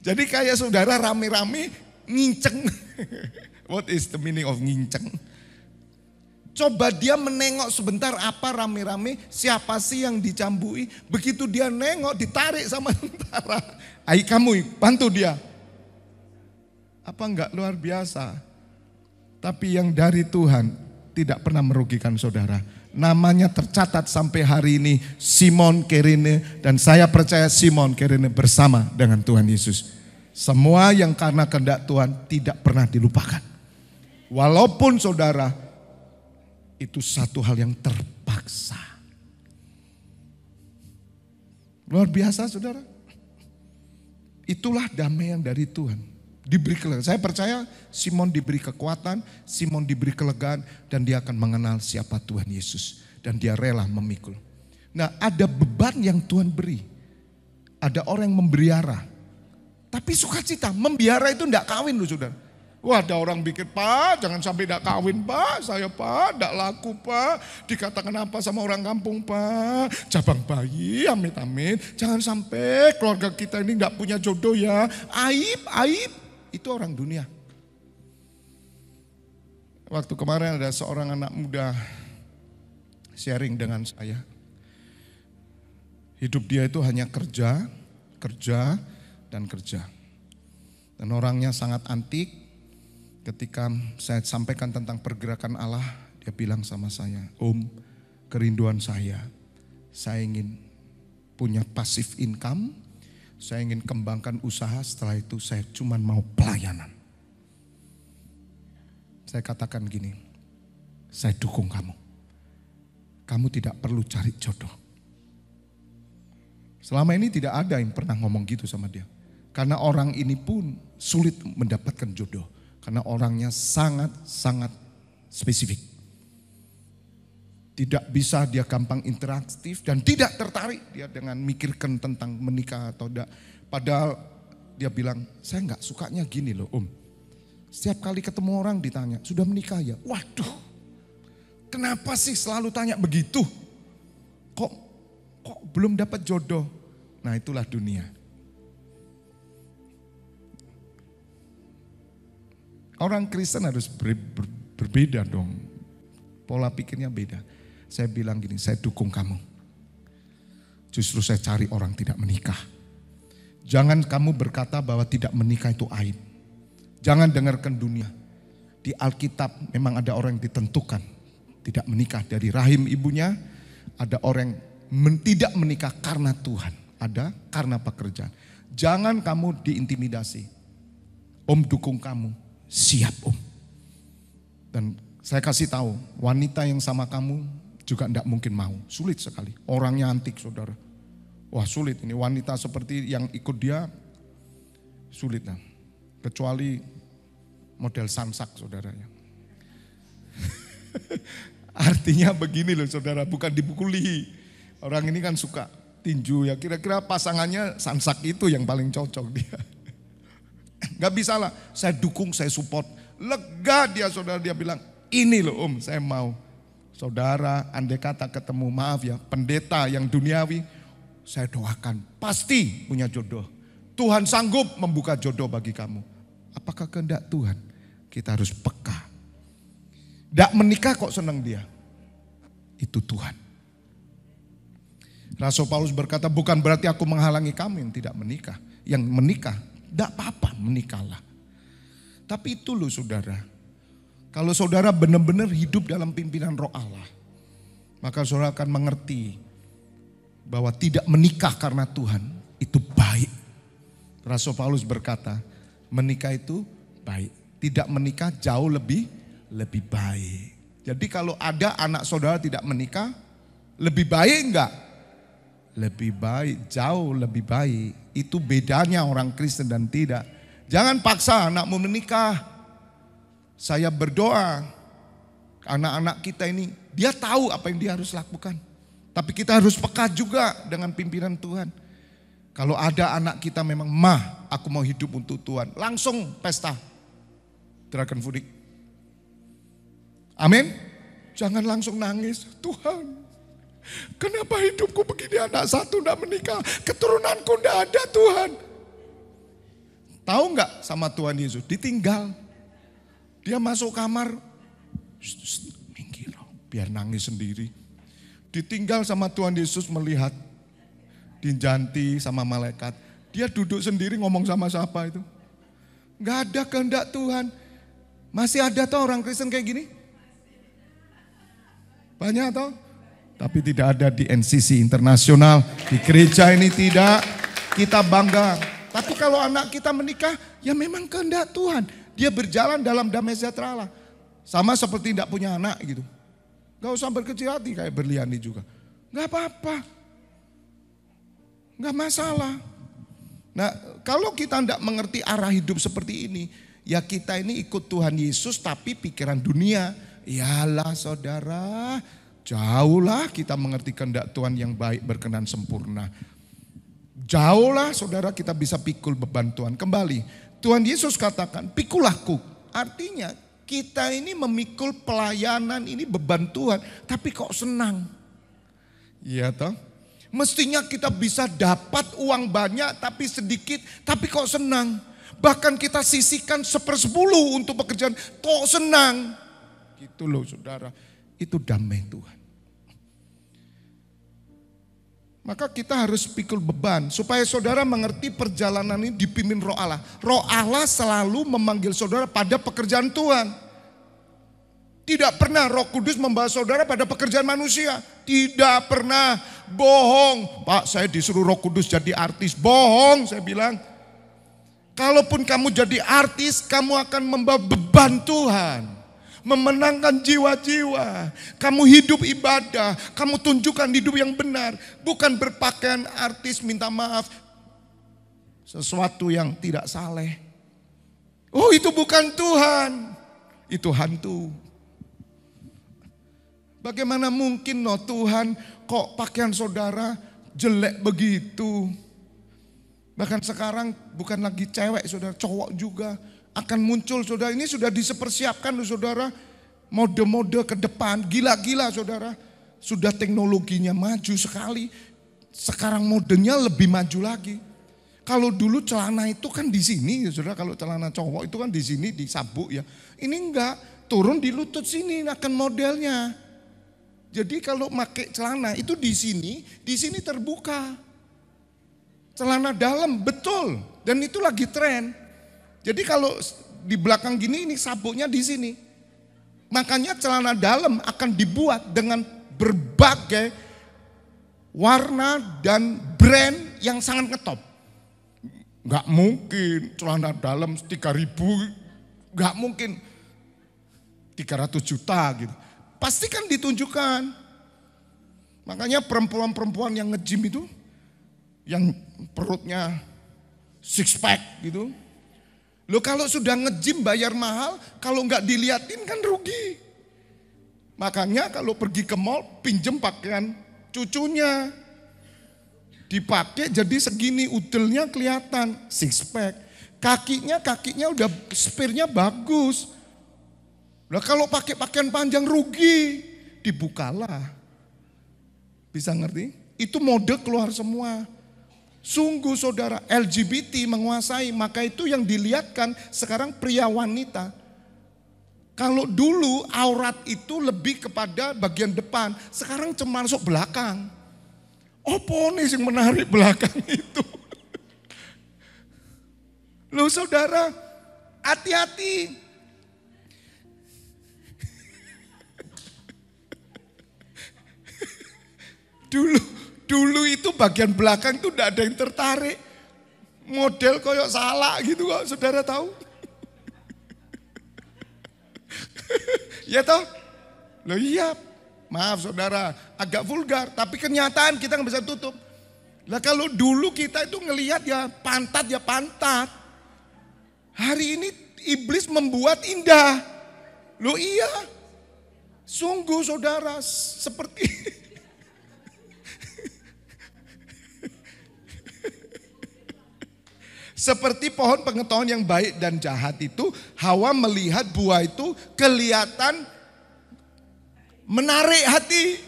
Jadi kayak saudara rame-rame nginceng. What is the meaning of nginceng? Coba dia menengok sebentar apa rame-rame, siapa sih yang dicambui. Begitu dia nengok ditarik sama tentara. Ayo kamu bantu dia. Apa enggak luar biasa? Tapi yang dari Tuhan tidak pernah merugikan saudara. Namanya tercatat sampai hari ini Simon Kirene. Dan saya percaya Simon Kirene bersama dengan Tuhan Yesus. Semua yang karena kehendak Tuhan tidak pernah dilupakan. Walaupun saudara itu satu hal yang terpaksa. Luar biasa saudara. Itulah damai yang dari Tuhan. Diberi kelegaan. Saya percaya Simon diberi kekuatan, Simon diberi kelegaan dan dia akan mengenal siapa Tuhan Yesus. Dan dia rela memikul. Nah ada beban yang Tuhan beri. Ada orang yang memberiara. Tapi sukacita, membiara itu enggak kawin loh saudara. Wah ada orang bikin, Pak jangan sampai tidak kawin Pak, saya Pak tidak laku Pak. Dikatakan apa sama orang kampung Pak, cabang bayi amit-amit. Jangan sampai keluarga kita ini tidak punya jodoh ya, aib. Itu orang dunia. Waktu kemarin ada seorang anak muda sharing dengan saya. Hidup dia itu hanya kerja. Dan orangnya sangat antik. Ketika saya sampaikan tentang pergerakan Allah, dia bilang sama saya, Om, kerinduan saya ingin punya passive income, saya ingin kembangkan usaha, setelah itu saya cuma mau pelayanan. Saya katakan gini, saya dukung kamu. Kamu tidak perlu cari jodoh. Selama ini tidak ada yang pernah ngomong gitu sama dia. Karena orang ini pun sulit mendapatkan jodoh. Karena orangnya sangat spesifik. Tidak bisa dia gampang interaktif dan tidak tertarik dia dengan mikirkan tentang menikah atau tidak. Padahal dia bilang, saya gak sukanya gini loh Om. Setiap kali ketemu orang ditanya, sudah menikah ya? Waduh, kenapa sih selalu tanya begitu? Kok belum dapat jodoh? Nah itulah dunia. Orang Kristen harus berbeda dong. Pola pikirnya beda. Saya bilang gini, saya dukung kamu. Justru saya cari orang tidak menikah. Jangan kamu berkata bahwa tidak menikah itu aib. Jangan dengarkan dunia. Di Alkitab memang ada orang yang ditentukan tidak menikah dari rahim ibunya. Ada orang yang tidak menikah karena Tuhan. Ada karena pekerjaan. Jangan kamu diintimidasi. Om dukung kamu. Siap Om. Dan saya kasih tahu, wanita yang sama kamu juga tidak mungkin mau. Sulit sekali. Orangnya antik saudara. Wah sulit ini wanita seperti yang ikut dia. Sulit lah. Kecuali model sansak saudaranya. Artinya begini loh saudara, bukan dipukuli. Orang ini kan suka tinju ya, kira-kira pasangannya sansak itu yang paling cocok dia. Gak bisa lah, saya dukung, saya support. Lega dia saudara, dia bilang ini loh Om saya mau. Saudara andai kata ketemu maaf ya pendeta yang duniawi, saya doakan pasti punya jodoh. Tuhan sanggup membuka jodoh bagi kamu. Apakah kehendak Tuhan? Kita harus peka. Tidak menikah kok senang dia. Itu Tuhan. Rasul Paulus berkata bukan berarti aku menghalangi kamu yang tidak menikah. Yang menikah, tidak apa-apa menikahlah. Tapi itu loh saudara. Kalau saudara benar-benar hidup dalam pimpinan roh Allah. Maka saudara akan mengerti bahwa tidak menikah karena Tuhan itu baik. Rasul Paulus berkata, menikah itu baik. Tidak menikah jauh lebih baik. Jadi kalau ada anak saudara tidak menikah, lebih baik enggak? Lebih baik, jauh lebih baik. Itu bedanya orang Kristen dan tidak. Jangan paksa anakmu menikah. Saya berdoa, anak-anak kita ini, dia tahu apa yang dia harus lakukan. Tapi kita harus peka juga dengan pimpinan Tuhan. Kalau ada anak kita memang, aku mau hidup untuk Tuhan. Langsung pesta. Dragon Fudik. Amin. Jangan langsung nangis. Tuhan, kenapa hidupku begini, anak satu tidak menikah. Keturunanku tidak ada Tuhan. Tahu nggak sama Tuhan Yesus? Ditinggal. Dia masuk kamar. Minggir, biar nangis sendiri. Ditinggal sama Tuhan Yesus melihat. Dijanti sama malaikat. Dia duduk sendiri ngomong sama siapa itu. Gak ada kehendak Tuhan. Masih ada toh orang Kristen kayak gini? Banyak toh? Tapi tidak ada di NCC Internasional. Di gereja ini tidak. Kita bangga. Tapi kalau anak kita menikah, ya memang kehendak Tuhan. Dia berjalan dalam damai sejahtera Allah. Sama seperti tidak punya anak gitu. Gak usah berkecil hati kayak Berliani juga. Gak apa-apa. Gak masalah. Nah kalau kita tidak mengerti arah hidup seperti ini. Ya kita ini ikut Tuhan Yesus tapi pikiran dunia. Yalah saudara. Jauhlah kita mengerti kehendak Tuhan yang baik, berkenan, sempurna. Jauhlah saudara kita bisa pikul beban Tuhan. Kembali Tuhan Yesus katakan pikulahku. Artinya kita ini memikul pelayanan ini beban Tuhan. Tapi kok senang. Iya toh. Mestinya kita bisa dapat uang banyak tapi sedikit, tapi kok senang. Bahkan kita sisihkan 1/10 untuk pekerjaan, kok senang. Gitu loh saudara, itu damai Tuhan. Maka kita harus pikul beban supaya saudara mengerti perjalanan ini dipimpin Roh Allah. Roh Allah selalu memanggil saudara pada pekerjaan Tuhan. Tidak pernah Roh Kudus membawa saudara pada pekerjaan manusia. Tidak pernah. Bohong. Pak, saya disuruh Roh Kudus jadi artis. Bohong, saya bilang. Kalaupun kamu jadi artis, kamu akan membawa beban Tuhan. Memenangkan jiwa-jiwa. Kamu hidup ibadah. Kamu tunjukkan hidup yang benar. Bukan berpakaian artis minta maaf. Sesuatu yang tidak saleh. Oh, itu bukan Tuhan. Itu hantu. Bagaimana mungkin Tuhan kok pakaian saudara jelek begitu. Bahkan sekarang bukan lagi cewek saudara, cowok juga akan muncul saudara. Ini sudah disepersiapkan saudara, mode-mode ke depan, gila-gila saudara. Sudah teknologinya maju sekali, sekarang modenya lebih maju lagi. Kalau dulu celana itu kan di sini saudara, kalau celana cowok itu kan di sini di sabuk ya. Ini enggak, turun di lutut sini akan modelnya. Jadi kalau pakai celana itu di sini terbuka. Celana dalam, betul. Dan itu lagi tren. Jadi kalau di belakang gini ini sabuknya di sini. Makanya celana dalam akan dibuat dengan berbagai warna dan brand yang sangat ngetop. Gak mungkin celana dalam 3.000, gak mungkin 300 juta gitu. Pasti kan ditunjukkan. Makanya perempuan-perempuan yang nge-gym itu, yang perutnya six pack gitu. Loh kalau sudah nge-gym bayar mahal, kalau nggak diliatin kan rugi. Makanya kalau pergi ke mall, pinjem pakaian cucunya. Dipakai jadi segini, udelnya kelihatan, six pack. Kakinya udah spearnya bagus. Nah kalau pakai pakaian panjang rugi, dibukalah. Bisa ngerti? Itu mode keluar semua. Sungguh saudara, LGBT menguasai, maka itu yang dilihatkan sekarang pria wanita. Kalau dulu aurat itu lebih kepada bagian depan, sekarang cuma masuk belakang. Apa nih yang menarik belakang itu? Loh saudara, hati-hati. Dulu itu bagian belakang itu tidak ada yang tertarik. Model koyok salah gitu kok, saudara tahu. Ya toh? Loh iya, maaf saudara, agak vulgar. Tapi kenyataan kita nggak bisa tutup. Lah kalau dulu kita itu ngelihat ya pantat. Hari ini iblis membuat indah. Loh iya, sungguh saudara seperti seperti pohon pengetahuan yang baik dan jahat itu, Hawa melihat buah itu kelihatan menarik hati.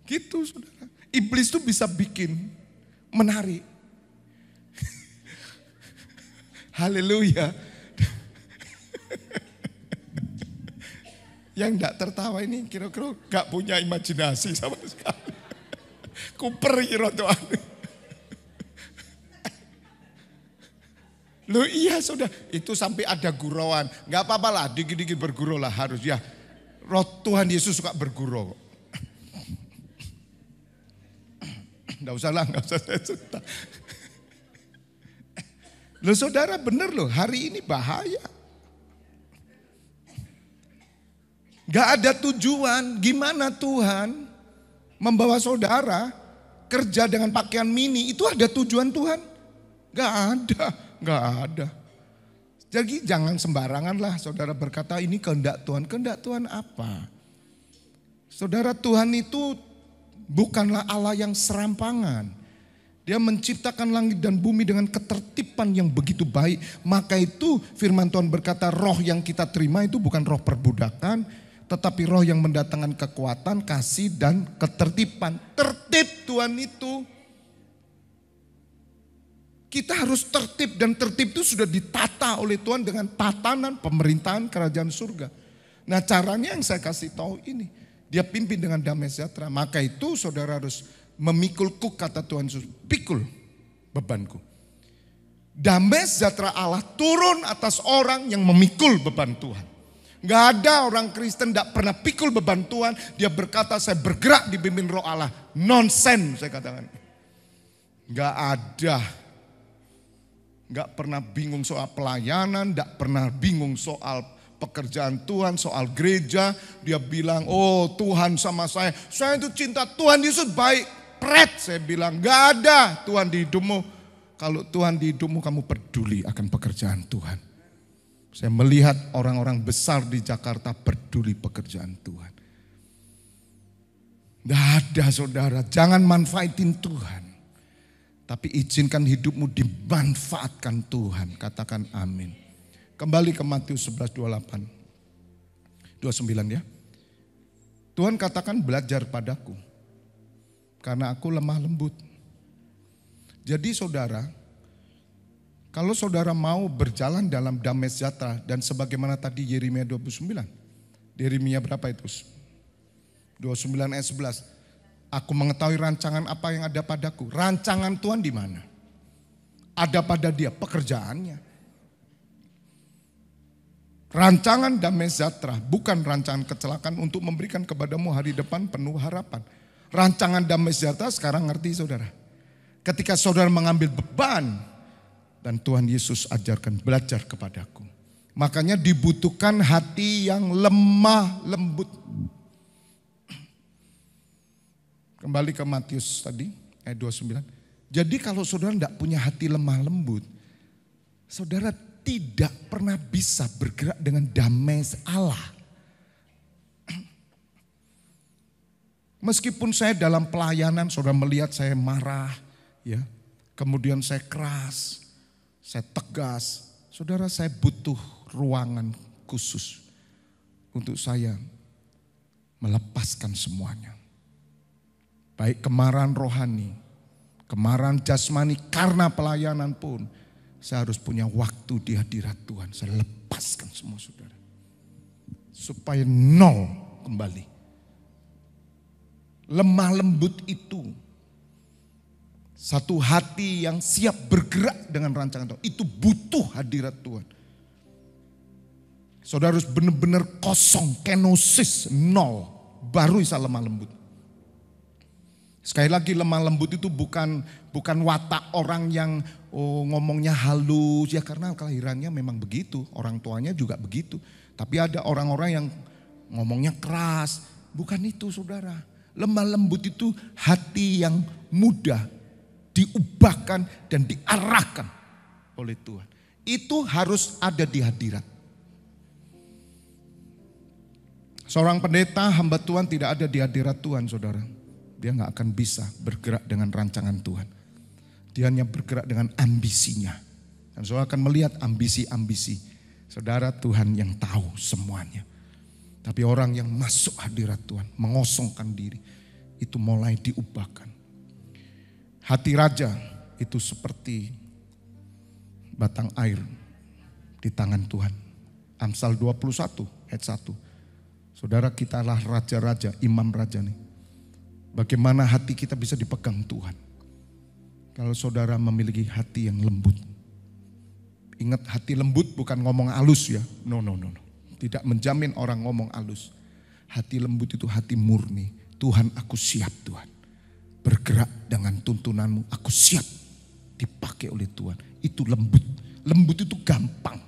Gitu saudara. Iblis itu bisa bikin menarik. Haleluya. Yang enggak tertawa ini kira-kira gak punya imajinasi sama sekali. Kuper kira tuh. Loh iya sudah, itu sampai ada gurauan. Gak apa-apa lah, dikit-dikit bergurau lah harus ya. Roh Tuhan Yesus suka bergurau. Gak usah lah, gak usah saya cerita. Loh saudara bener loh, hari ini bahaya. Gak ada tujuan, gimana Tuhan membawa saudara kerja dengan pakaian mini, itu ada tujuan Tuhan? Gak ada. Jadi jangan sembarangan lah saudara berkata ini kehendak Tuhan. Kehendak Tuhan apa? Saudara, Tuhan itu bukanlah Allah yang serampangan. Dia menciptakan langit dan bumi dengan ketertiban yang begitu baik. Maka itu firman Tuhan berkata roh yang kita terima itu bukan roh perbudakan. Tetapi roh yang mendatangkan kekuatan, kasih dan ketertiban. Tertib Tuhan itu. Kita harus tertib dan tertib itu sudah ditata oleh Tuhan dengan tatanan pemerintahan kerajaan surga. Nah caranya yang saya kasih tahu ini. Dia pimpin dengan damai sejahtera. Maka itu saudara harus Memikulku, kata Tuhan Yesus, pikul bebanku. Damai sejahtera Allah turun atas orang yang memikul beban Tuhan. Gak ada orang Kristen tidak pernah pikul beban Tuhan. Dia berkata saya bergerak dibimbing roh Allah. Nonsen saya katakan. Gak ada. Gak pernah bingung soal pelayanan. Gak pernah bingung soal pekerjaan Tuhan, soal gereja. Dia bilang, oh Tuhan sama saya. Saya itu cinta Tuhan Yesus baik. Pret, saya bilang gak ada Tuhan di hidupmu. Kalau Tuhan di hidupmu kamu peduli akan pekerjaan Tuhan. Saya melihat orang-orang besar di Jakarta peduli pekerjaan Tuhan. Tidak ada saudara, jangan manfaatin Tuhan. Tapi izinkan hidupmu dimanfaatkan Tuhan. Katakan amin. Kembali ke Matius 11:28. 29 ya. Tuhan katakan belajar padaku. Karena aku lemah lembut. Jadi saudara, kalau saudara mau berjalan dalam damai sejahtera dan sebagaimana tadi Yeremia 29. Yeremia berapa itu? 29 ayat 11. Aku mengetahui rancangan apa yang ada padaku. Rancangan Tuhan di mana? Ada pada dia pekerjaannya. Rancangan damai sejahtera bukan rancangan kecelakaan untuk memberikan kepadamu hari depan penuh harapan. Rancangan damai sejahtera sekarang ngerti saudara. Ketika saudara mengambil beban dan Tuhan Yesus ajarkan belajar kepadaku. Makanya dibutuhkan hati yang lemah lembut. Kembali ke Matius tadi ayat 29. Jadi kalau saudara tidak punya hati lemah lembut, saudara tidak pernah bisa bergerak dengan damai Allah. Meskipun saya dalam pelayanan saudara melihat saya marah, ya, kemudian saya keras, saya tegas. Saudara, saya butuh ruangan khusus untuk saya melepaskan semuanya. Baik kemarahan rohani, kemarahan jasmani karena pelayanan pun. Saya harus punya waktu di hadirat Tuhan. Saya lepaskan semua saudara. Supaya nol kembali. Lemah lembut itu. Satu hati yang siap bergerak dengan rancangan Tuhan. Itu butuh hadirat Tuhan. Saudara harus benar-benar kosong, kenosis, nol. Baru bisa lemah lembut. Sekali lagi lemah lembut itu bukan watak orang yang ngomongnya halus. Ya karena kelahirannya memang begitu. Orang tuanya juga begitu. Tapi ada orang-orang yang ngomongnya keras. Bukan itu saudara. Lemah lembut itu hati yang mudah diubahkan dan diarahkan oleh Tuhan. Itu harus ada di hadirat. Seorang pendeta hamba Tuhan tidak ada di hadirat Tuhan saudara. Dia gak akan bisa bergerak dengan rancangan Tuhan. Dia hanya bergerak dengan ambisinya. Dan saudara akan melihat ambisi-ambisi. Saudara, Tuhan yang tahu semuanya. Tapi orang yang masuk hadirat Tuhan, mengosongkan diri, itu mulai diubahkan. Hati raja itu seperti batang air di tangan Tuhan. Amsal 21 ayat 1. Saudara, kitalah raja-raja, imam raja nih. Bagaimana hati kita bisa dipegang Tuhan. Kalau saudara memiliki hati yang lembut. Ingat, hati lembut bukan ngomong halus ya. No. Tidak menjamin orang ngomong halus. Hati lembut itu hati murni. Tuhan, aku siap Tuhan. Bergerak dengan tuntunanmu, aku siap dipakai oleh Tuhan. Itu lembut. Lembut itu gampang.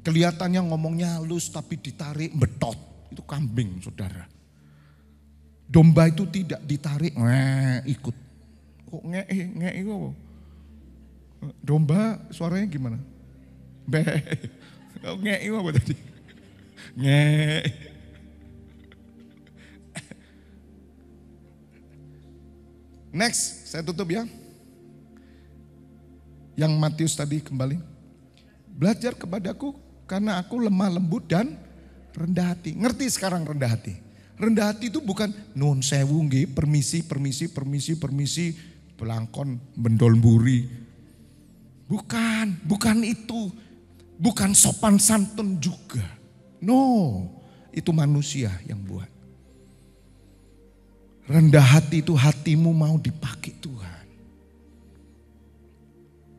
Kelihatannya ngomongnya halus tapi ditarik betot. Itu kambing saudara. Domba itu tidak ditarik, ikut. Kok nge kok? Domba suaranya gimana? Be. Nge apa tadi? Nge. Next, saya tutup ya. Yang Matius tadi kembali. Belajar kepadaku karena aku lemah lembut dan rendah hati. Ngerti sekarang rendah hati? Rendah hati itu bukan nun sewu nggih, permisi, belangkon, bendol mburi. Bukan itu. Bukan sopan santun juga. No, itu manusia yang buat. Rendah hati itu hatimu mau dipakai Tuhan.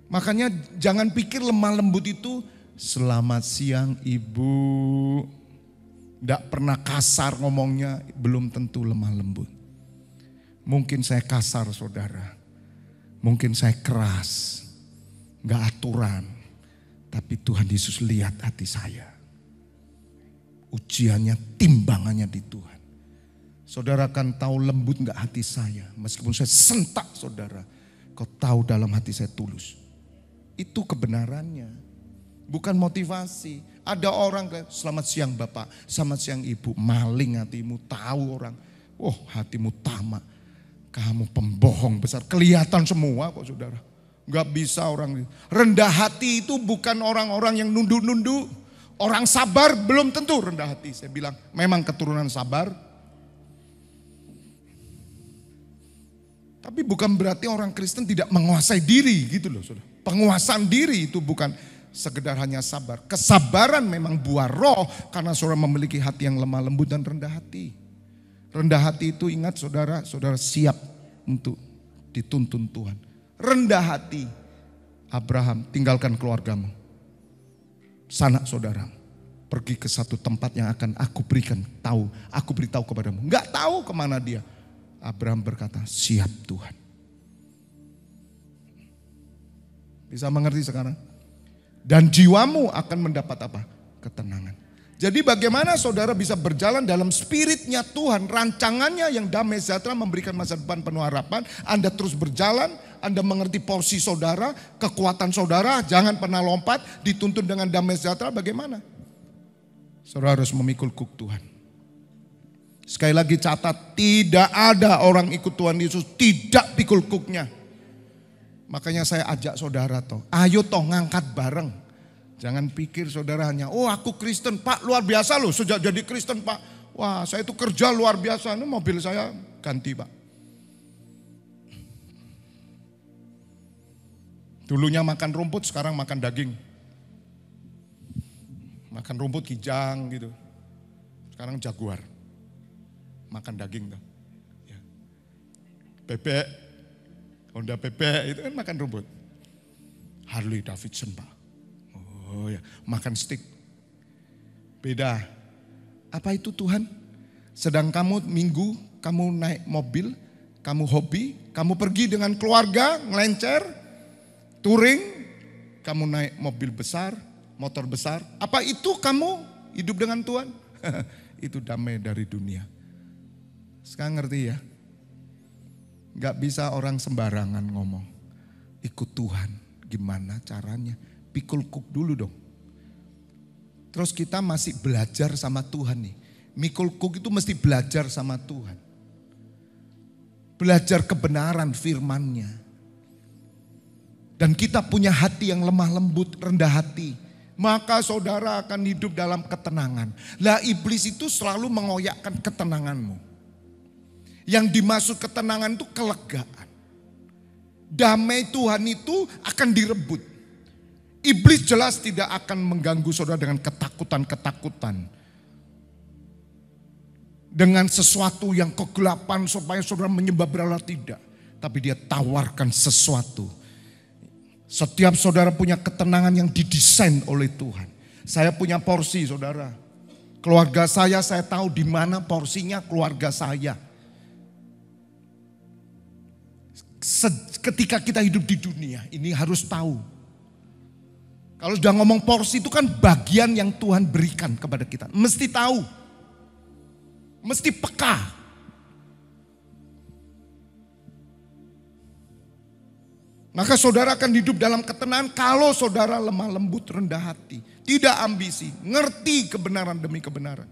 Makanya jangan pikir lemah lembut itu selamat siang ibu. Tidak pernah kasar ngomongnya, belum tentu lemah lembut. Mungkin saya kasar saudara. Mungkin saya keras. Gak aturan. Tapi Tuhan Yesus lihat hati saya. Ujiannya, timbangannya di Tuhan. Saudara akan tahu lembut gak hati saya. Meskipun saya sentak saudara. Kau tahu dalam hati saya tulus. Itu kebenarannya. Bukan motivasi. Ada orang selamat siang Bapak, selamat siang Ibu. Maling hatimu, tahu orang. Oh hatimu tamak. Kamu pembohong besar. Kelihatan semua kok saudara. Gak bisa orang. Rendah hati itu bukan orang-orang yang nunduk-nunduk. Orang sabar belum tentu rendah hati. Saya bilang memang keturunan sabar. Tapi bukan berarti orang Kristen tidak menguasai diri gitu loh saudara. Penguasaan diri itu bukan sekedar hanya sabar. Kesabaran memang buah roh karena saudara memiliki hati yang lemah lembut dan rendah hati. Rendah hati itu ingat saudara, saudara siap untuk dituntun Tuhan. Rendah hati Abraham, tinggalkan keluargamu. Sanak saudara, pergi ke satu tempat yang akan aku berikan tahu, aku beritahu kepadamu. Enggak tahu kemana dia. Abraham berkata, siap Tuhan. Bisa mengerti sekarang? Dan jiwamu akan mendapat apa? Ketenangan. Jadi bagaimana saudara bisa berjalan dalam spiritnya Tuhan. Rancangannya yang damai sejahtera memberikan masa depan penuh harapan. Anda terus berjalan, Anda mengerti porsi saudara, kekuatan saudara. Jangan pernah lompat, dituntun dengan damai sejahtera bagaimana? Saudara harus memikul kuk Tuhan. Sekali lagi catat, tidak ada orang ikut Tuhan Yesus tidak pikul kuknya. Makanya saya ajak saudara toh, ayo toh ngangkat bareng. Jangan pikir saudara hanya, oh aku Kristen Pak luar biasa loh sejak jadi Kristen Pak. Wah saya itu kerja luar biasa, ini mobil saya ganti Pak. Dulunya makan rumput sekarang makan daging. Makan rumput kijang gitu. Sekarang jaguar. Makan daging tuh. Ya. Bebek, Honda bebek itu kan makan rumput. Harley Davidson Pak. Oh ya, makan steak. Beda. Apa itu Tuhan? Sedang kamu minggu, kamu naik mobil, kamu hobi, kamu pergi dengan keluarga, ngelencer, touring, kamu naik mobil besar, motor besar. Apa itu kamu hidup dengan Tuhan? Itu damai dari dunia. Sekarang ngerti ya? Gak bisa orang sembarangan ngomong. Ikut Tuhan, gimana caranya? Pikul kuk dulu dong. Terus kita masih belajar sama Tuhan nih. Mikul kuk itu mesti belajar sama Tuhan. Belajar kebenaran firman-Nya. Dan kita punya hati yang lemah lembut, rendah hati. Maka saudara akan hidup dalam ketenangan. Lah iblis itu selalu mengoyakkan ketenanganmu. Yang dimaksud ketenangan itu kelegaan. Damai Tuhan itu akan direbut. Iblis jelas tidak akan mengganggu saudara dengan ketakutan-ketakutan. Dengan sesuatu yang kegelapan supaya saudara menyembah berhala, tidak. Tapi dia tawarkan sesuatu. Setiap saudara punya ketenangan yang didesain oleh Tuhan. Saya punya porsi saudara. Keluarga saya tahu di mana porsinya keluarga saya. Ketika kita hidup di dunia ini harus tahu. Kalau sudah ngomong porsi itu kan bagian yang Tuhan berikan kepada kita. Mesti tahu. Mesti peka. Maka saudara akan hidup dalam ketenangan kalau saudara lemah lembut, rendah hati. Tidak ambisi, ngerti kebenaran demi kebenaran.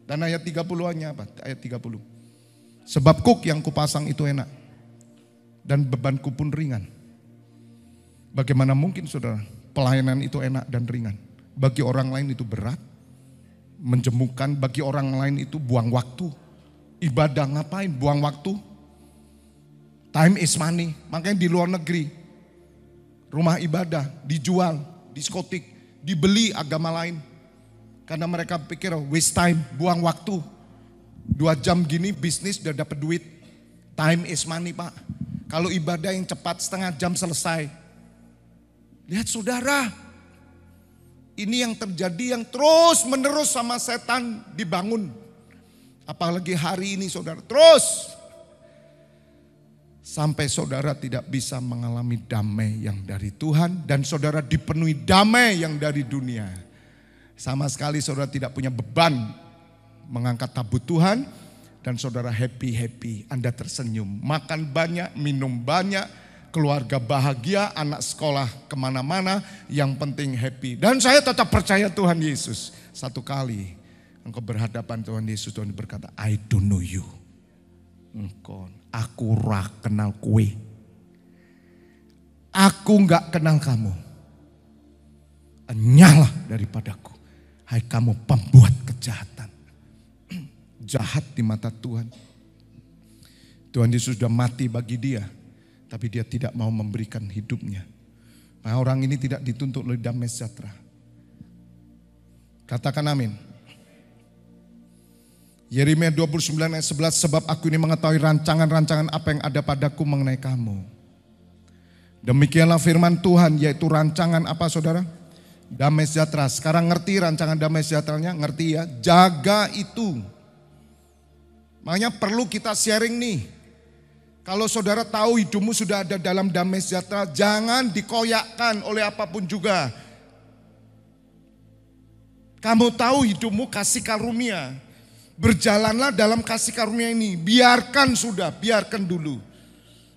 Dan ayat 30-nya apa? Ayat 30. Sebab kuk yang kupasang itu enak. Dan bebanku pun ringan. Bagaimana mungkin saudara, pelayanan itu enak dan ringan. Bagi orang lain itu berat. Menjemukan, bagi orang lain itu buang waktu. Ibadah ngapain? Buang waktu. Time is money. Makanya di luar negeri, rumah ibadah dijual, diskotik, dibeli agama lain. Karena mereka pikir waste time, buang waktu. 2 jam gini bisnis udah dapat duit. Time is money Pak. Kalau ibadah yang cepat setengah jam selesai. Lihat saudara, ini yang terjadi yang terus menerus sama setan dibangun. Apalagi hari ini saudara, terus. Sampai saudara tidak bisa mengalami damai yang dari Tuhan. Dan saudara dipenuhi damai yang dari dunia. Sama sekali saudara tidak punya beban mengangkat tabut Tuhan. Dan saudara happy, Anda tersenyum. Makan banyak, minum banyak, keluarga bahagia, anak sekolah kemana-mana. Yang penting happy. Dan saya tetap percaya Tuhan Yesus. Satu kali engkau berhadapan Tuhan Yesus, Tuhan berkata, I don't know you. Aku ora kenal kue. Aku gak kenal kamu. Enyahlah daripadaku. Hai kamu pembuat kejahatan. Jahat di mata Tuhan. Tuhan Yesus sudah mati bagi dia. Tapi dia tidak mau memberikan hidupnya. Nah, orang ini tidak dituntut oleh damai sejahtera. Katakan amin. Yeremia 29 ayat 11. Sebab aku ini mengetahui rancangan-rancangan apa yang ada padaku mengenai kamu. Demikianlah firman Tuhan, yaitu rancangan apa saudara? Damai sejahtera. Sekarang ngerti rancangan damai sejahteranya? Ngerti ya? Jaga itu. Makanya perlu kita sharing nih. Kalau saudara tahu hidupmu sudah ada dalam damai sejahtera, jangan dikoyakkan oleh apapun juga. Kamu tahu hidupmu kasih karunia. Berjalanlah dalam kasih karunia ini. Biarkan dulu.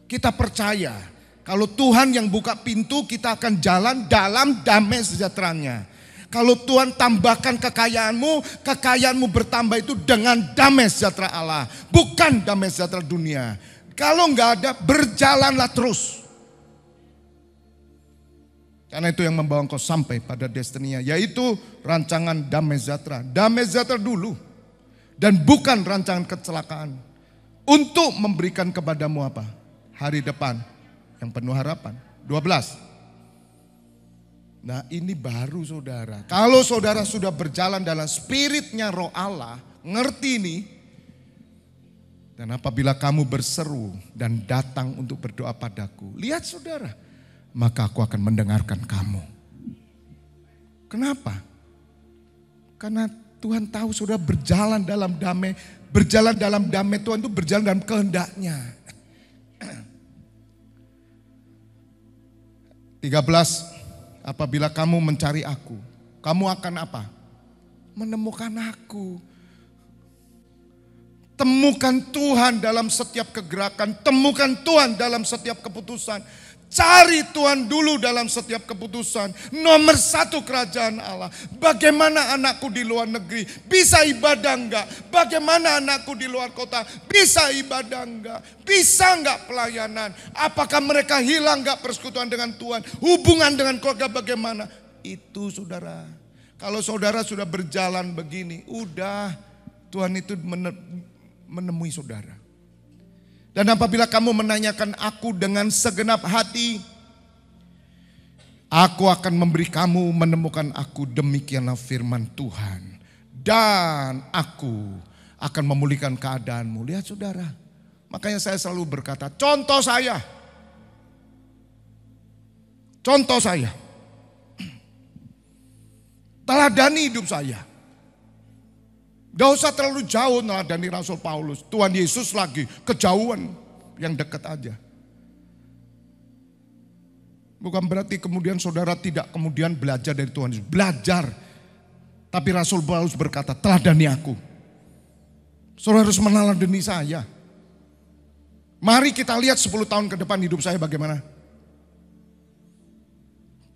Kita percaya. Kalau Tuhan yang buka pintu, kita akan jalan dalam damai sejahteranya. Kalau Tuhan tambahkan kekayaanmu bertambah itu dengan damai sejahtera Allah. Bukan damai sejahtera dunia. Kalau enggak ada, berjalanlah terus. Karena itu yang membawa engkau sampai pada destininya. Yaitu rancangan damai sejahtera. Damai sejahtera dulu. Dan bukan rancangan kecelakaan. Untuk memberikan kepadamu apa? Hari depan yang penuh harapan. 12. Nah ini baru saudara. Kalau saudara sudah berjalan dalam spiritnya roh Allah. Ngerti ini. Dan apabila kamu berseru dan datang untuk berdoa padaku. Lihat saudara. Maka aku akan mendengarkan kamu. Kenapa? Karena Tuhan tahu saudara berjalan dalam damai. Berjalan dalam damai Tuhan itu berjalan dalam kehendaknya. 13. Apabila kamu mencari aku, kamu akan apa? Menemukan aku. Temukan Tuhan dalam setiap kegerakan. Temukan Tuhan dalam setiap keputusan. Cari Tuhan dulu dalam setiap keputusan. Nomor 1 kerajaan Allah. Bagaimana anakku di luar negeri? Bisa ibadah enggak? Bagaimana anakku di luar kota? Bisa ibadah enggak? Bisa enggak pelayanan? Apakah mereka hilang enggak persekutuan dengan Tuhan? Hubungan dengan keluarga bagaimana? Itu saudara. Kalau saudara sudah berjalan begini, udah Tuhan itu menemui saudara. Dan apabila kamu menanyakan aku dengan segenap hati, aku akan memberi kamu menemukan aku, demikianlah firman Tuhan. Dan aku akan memulihkan keadaanmu. Lihat saudara, makanya saya selalu berkata, contoh saya. Teladani hidup saya. Gak usah terlalu jauh neladani Rasul Paulus. Tuhan Yesus lagi kejauhan, yang dekat aja. Bukan berarti kemudian saudara tidak kemudian belajar dari Tuhan Yesus. Belajar. Tapi Rasul Paulus berkata, teladani aku. Saudara harus meneladani saya. Mari kita lihat 10 tahun ke depan hidup saya bagaimana.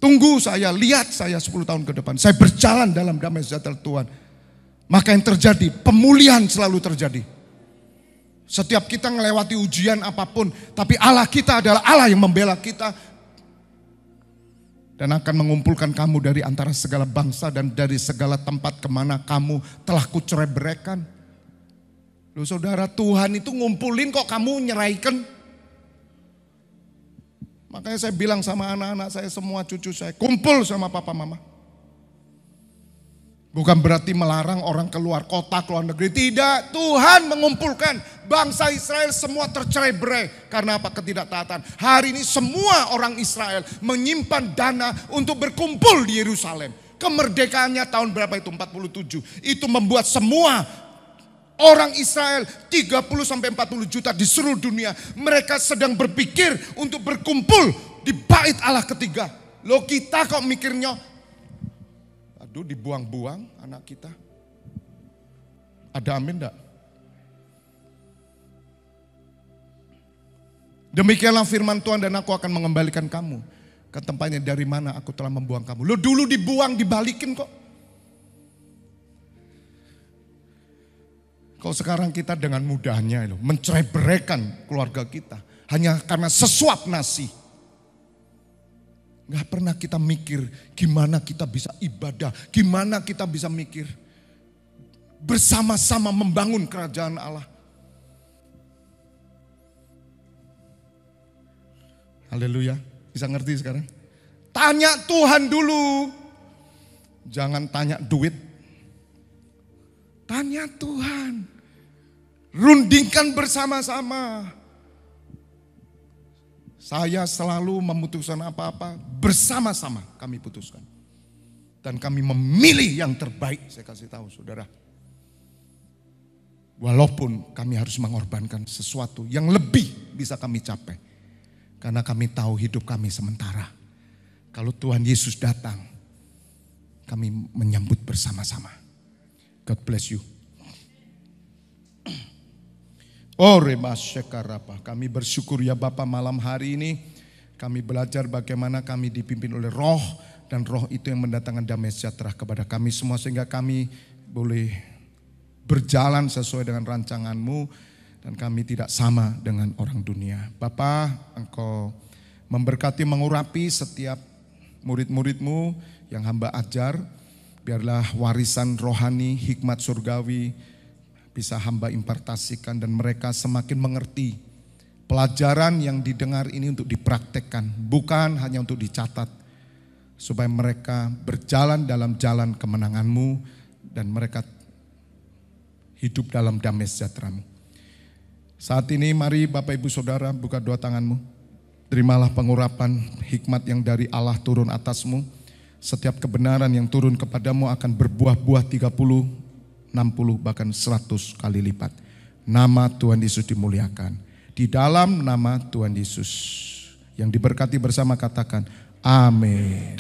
Tunggu saya, lihat saya 10 tahun ke depan. Saya berjalan dalam damai sejahtera Tuhan. Maka yang terjadi, pemulihan selalu terjadi. Setiap kita melewati ujian apapun, tapi Allah kita adalah Allah yang membela kita. Dan akan mengumpulkan kamu dari antara segala bangsa dan dari segala tempat kemana kamu telah kucerai-beraikan. Loh saudara, Tuhan itu ngumpulin kok kamu nyeraikan. Makanya saya bilang sama anak-anak saya semua, cucu saya, kumpul sama papa mama. Bukan berarti melarang orang keluar kota, keluar negeri. Tidak, Tuhan mengumpulkan bangsa Israel semua tercerai-berai. Karena apa? Ketidaktaatan. Hari ini semua orang Israel menyimpan dana untuk berkumpul di Yerusalem. Kemerdekaannya tahun berapa itu? 47. Itu membuat semua orang Israel 30-40 juta di seluruh dunia. Mereka sedang berpikir untuk berkumpul di bait Allah ketiga. Loh, kita kok mikirnya, aduh dibuang-buang anak kita. Ada amin enggak? Demikianlah firman Tuhan, dan aku akan mengembalikan kamu ke tempatnya dari mana aku telah membuang kamu. Lo dulu dibuang, dibalikin kok. Kalau sekarang kita dengan mudahnya mencerai-beraikan keluarga kita hanya karena sesuap nasi. Gak pernah kita mikir gimana kita bisa ibadah, gimana kita bisa mikir bersama-sama membangun kerajaan Allah. Haleluya, bisa ngerti sekarang? Tanya Tuhan dulu, jangan tanya duit. Tanya Tuhan, rundingkan bersama-sama. Saya selalu memutuskan apa-apa bersama-sama kami putuskan. Dan kami memilih yang terbaik, saya kasih tahu saudara. Walaupun kami harus mengorbankan sesuatu yang lebih bisa kami capai. Karena kami tahu hidup kami sementara. Kalau Tuhan Yesus datang, kami menyambut bersama-sama. God bless you. Oh remasyakarapa, kami bersyukur ya Bapa, malam hari ini kami belajar bagaimana kami dipimpin oleh Roh, dan Roh itu yang mendatangkan damai sejahtera kepada kami semua, sehingga kami boleh berjalan sesuai dengan rancangan-Mu dan kami tidak sama dengan orang dunia. Bapa, Engkau memberkati, mengurapi setiap murid-murid-Mu yang hamba ajar, biarlah warisan rohani, hikmat surgawi bisa hamba impartasikan dan mereka semakin mengerti pelajaran yang didengar ini untuk dipraktekkan, bukan hanya untuk dicatat, supaya mereka berjalan dalam jalan kemenangan-Mu dan mereka hidup dalam damai sejahtera-Mu. Saat ini mari Bapak Ibu Saudara buka dua tangan-Mu, terimalah pengurapan hikmat yang dari Allah turun atas-Mu. Setiap kebenaran yang turun kepadamu akan berbuah-buah 30, 60 bahkan 100 kali lipat. Nama Tuhan Yesus dimuliakan. Di dalam nama Tuhan Yesus yang diberkati bersama katakan amin.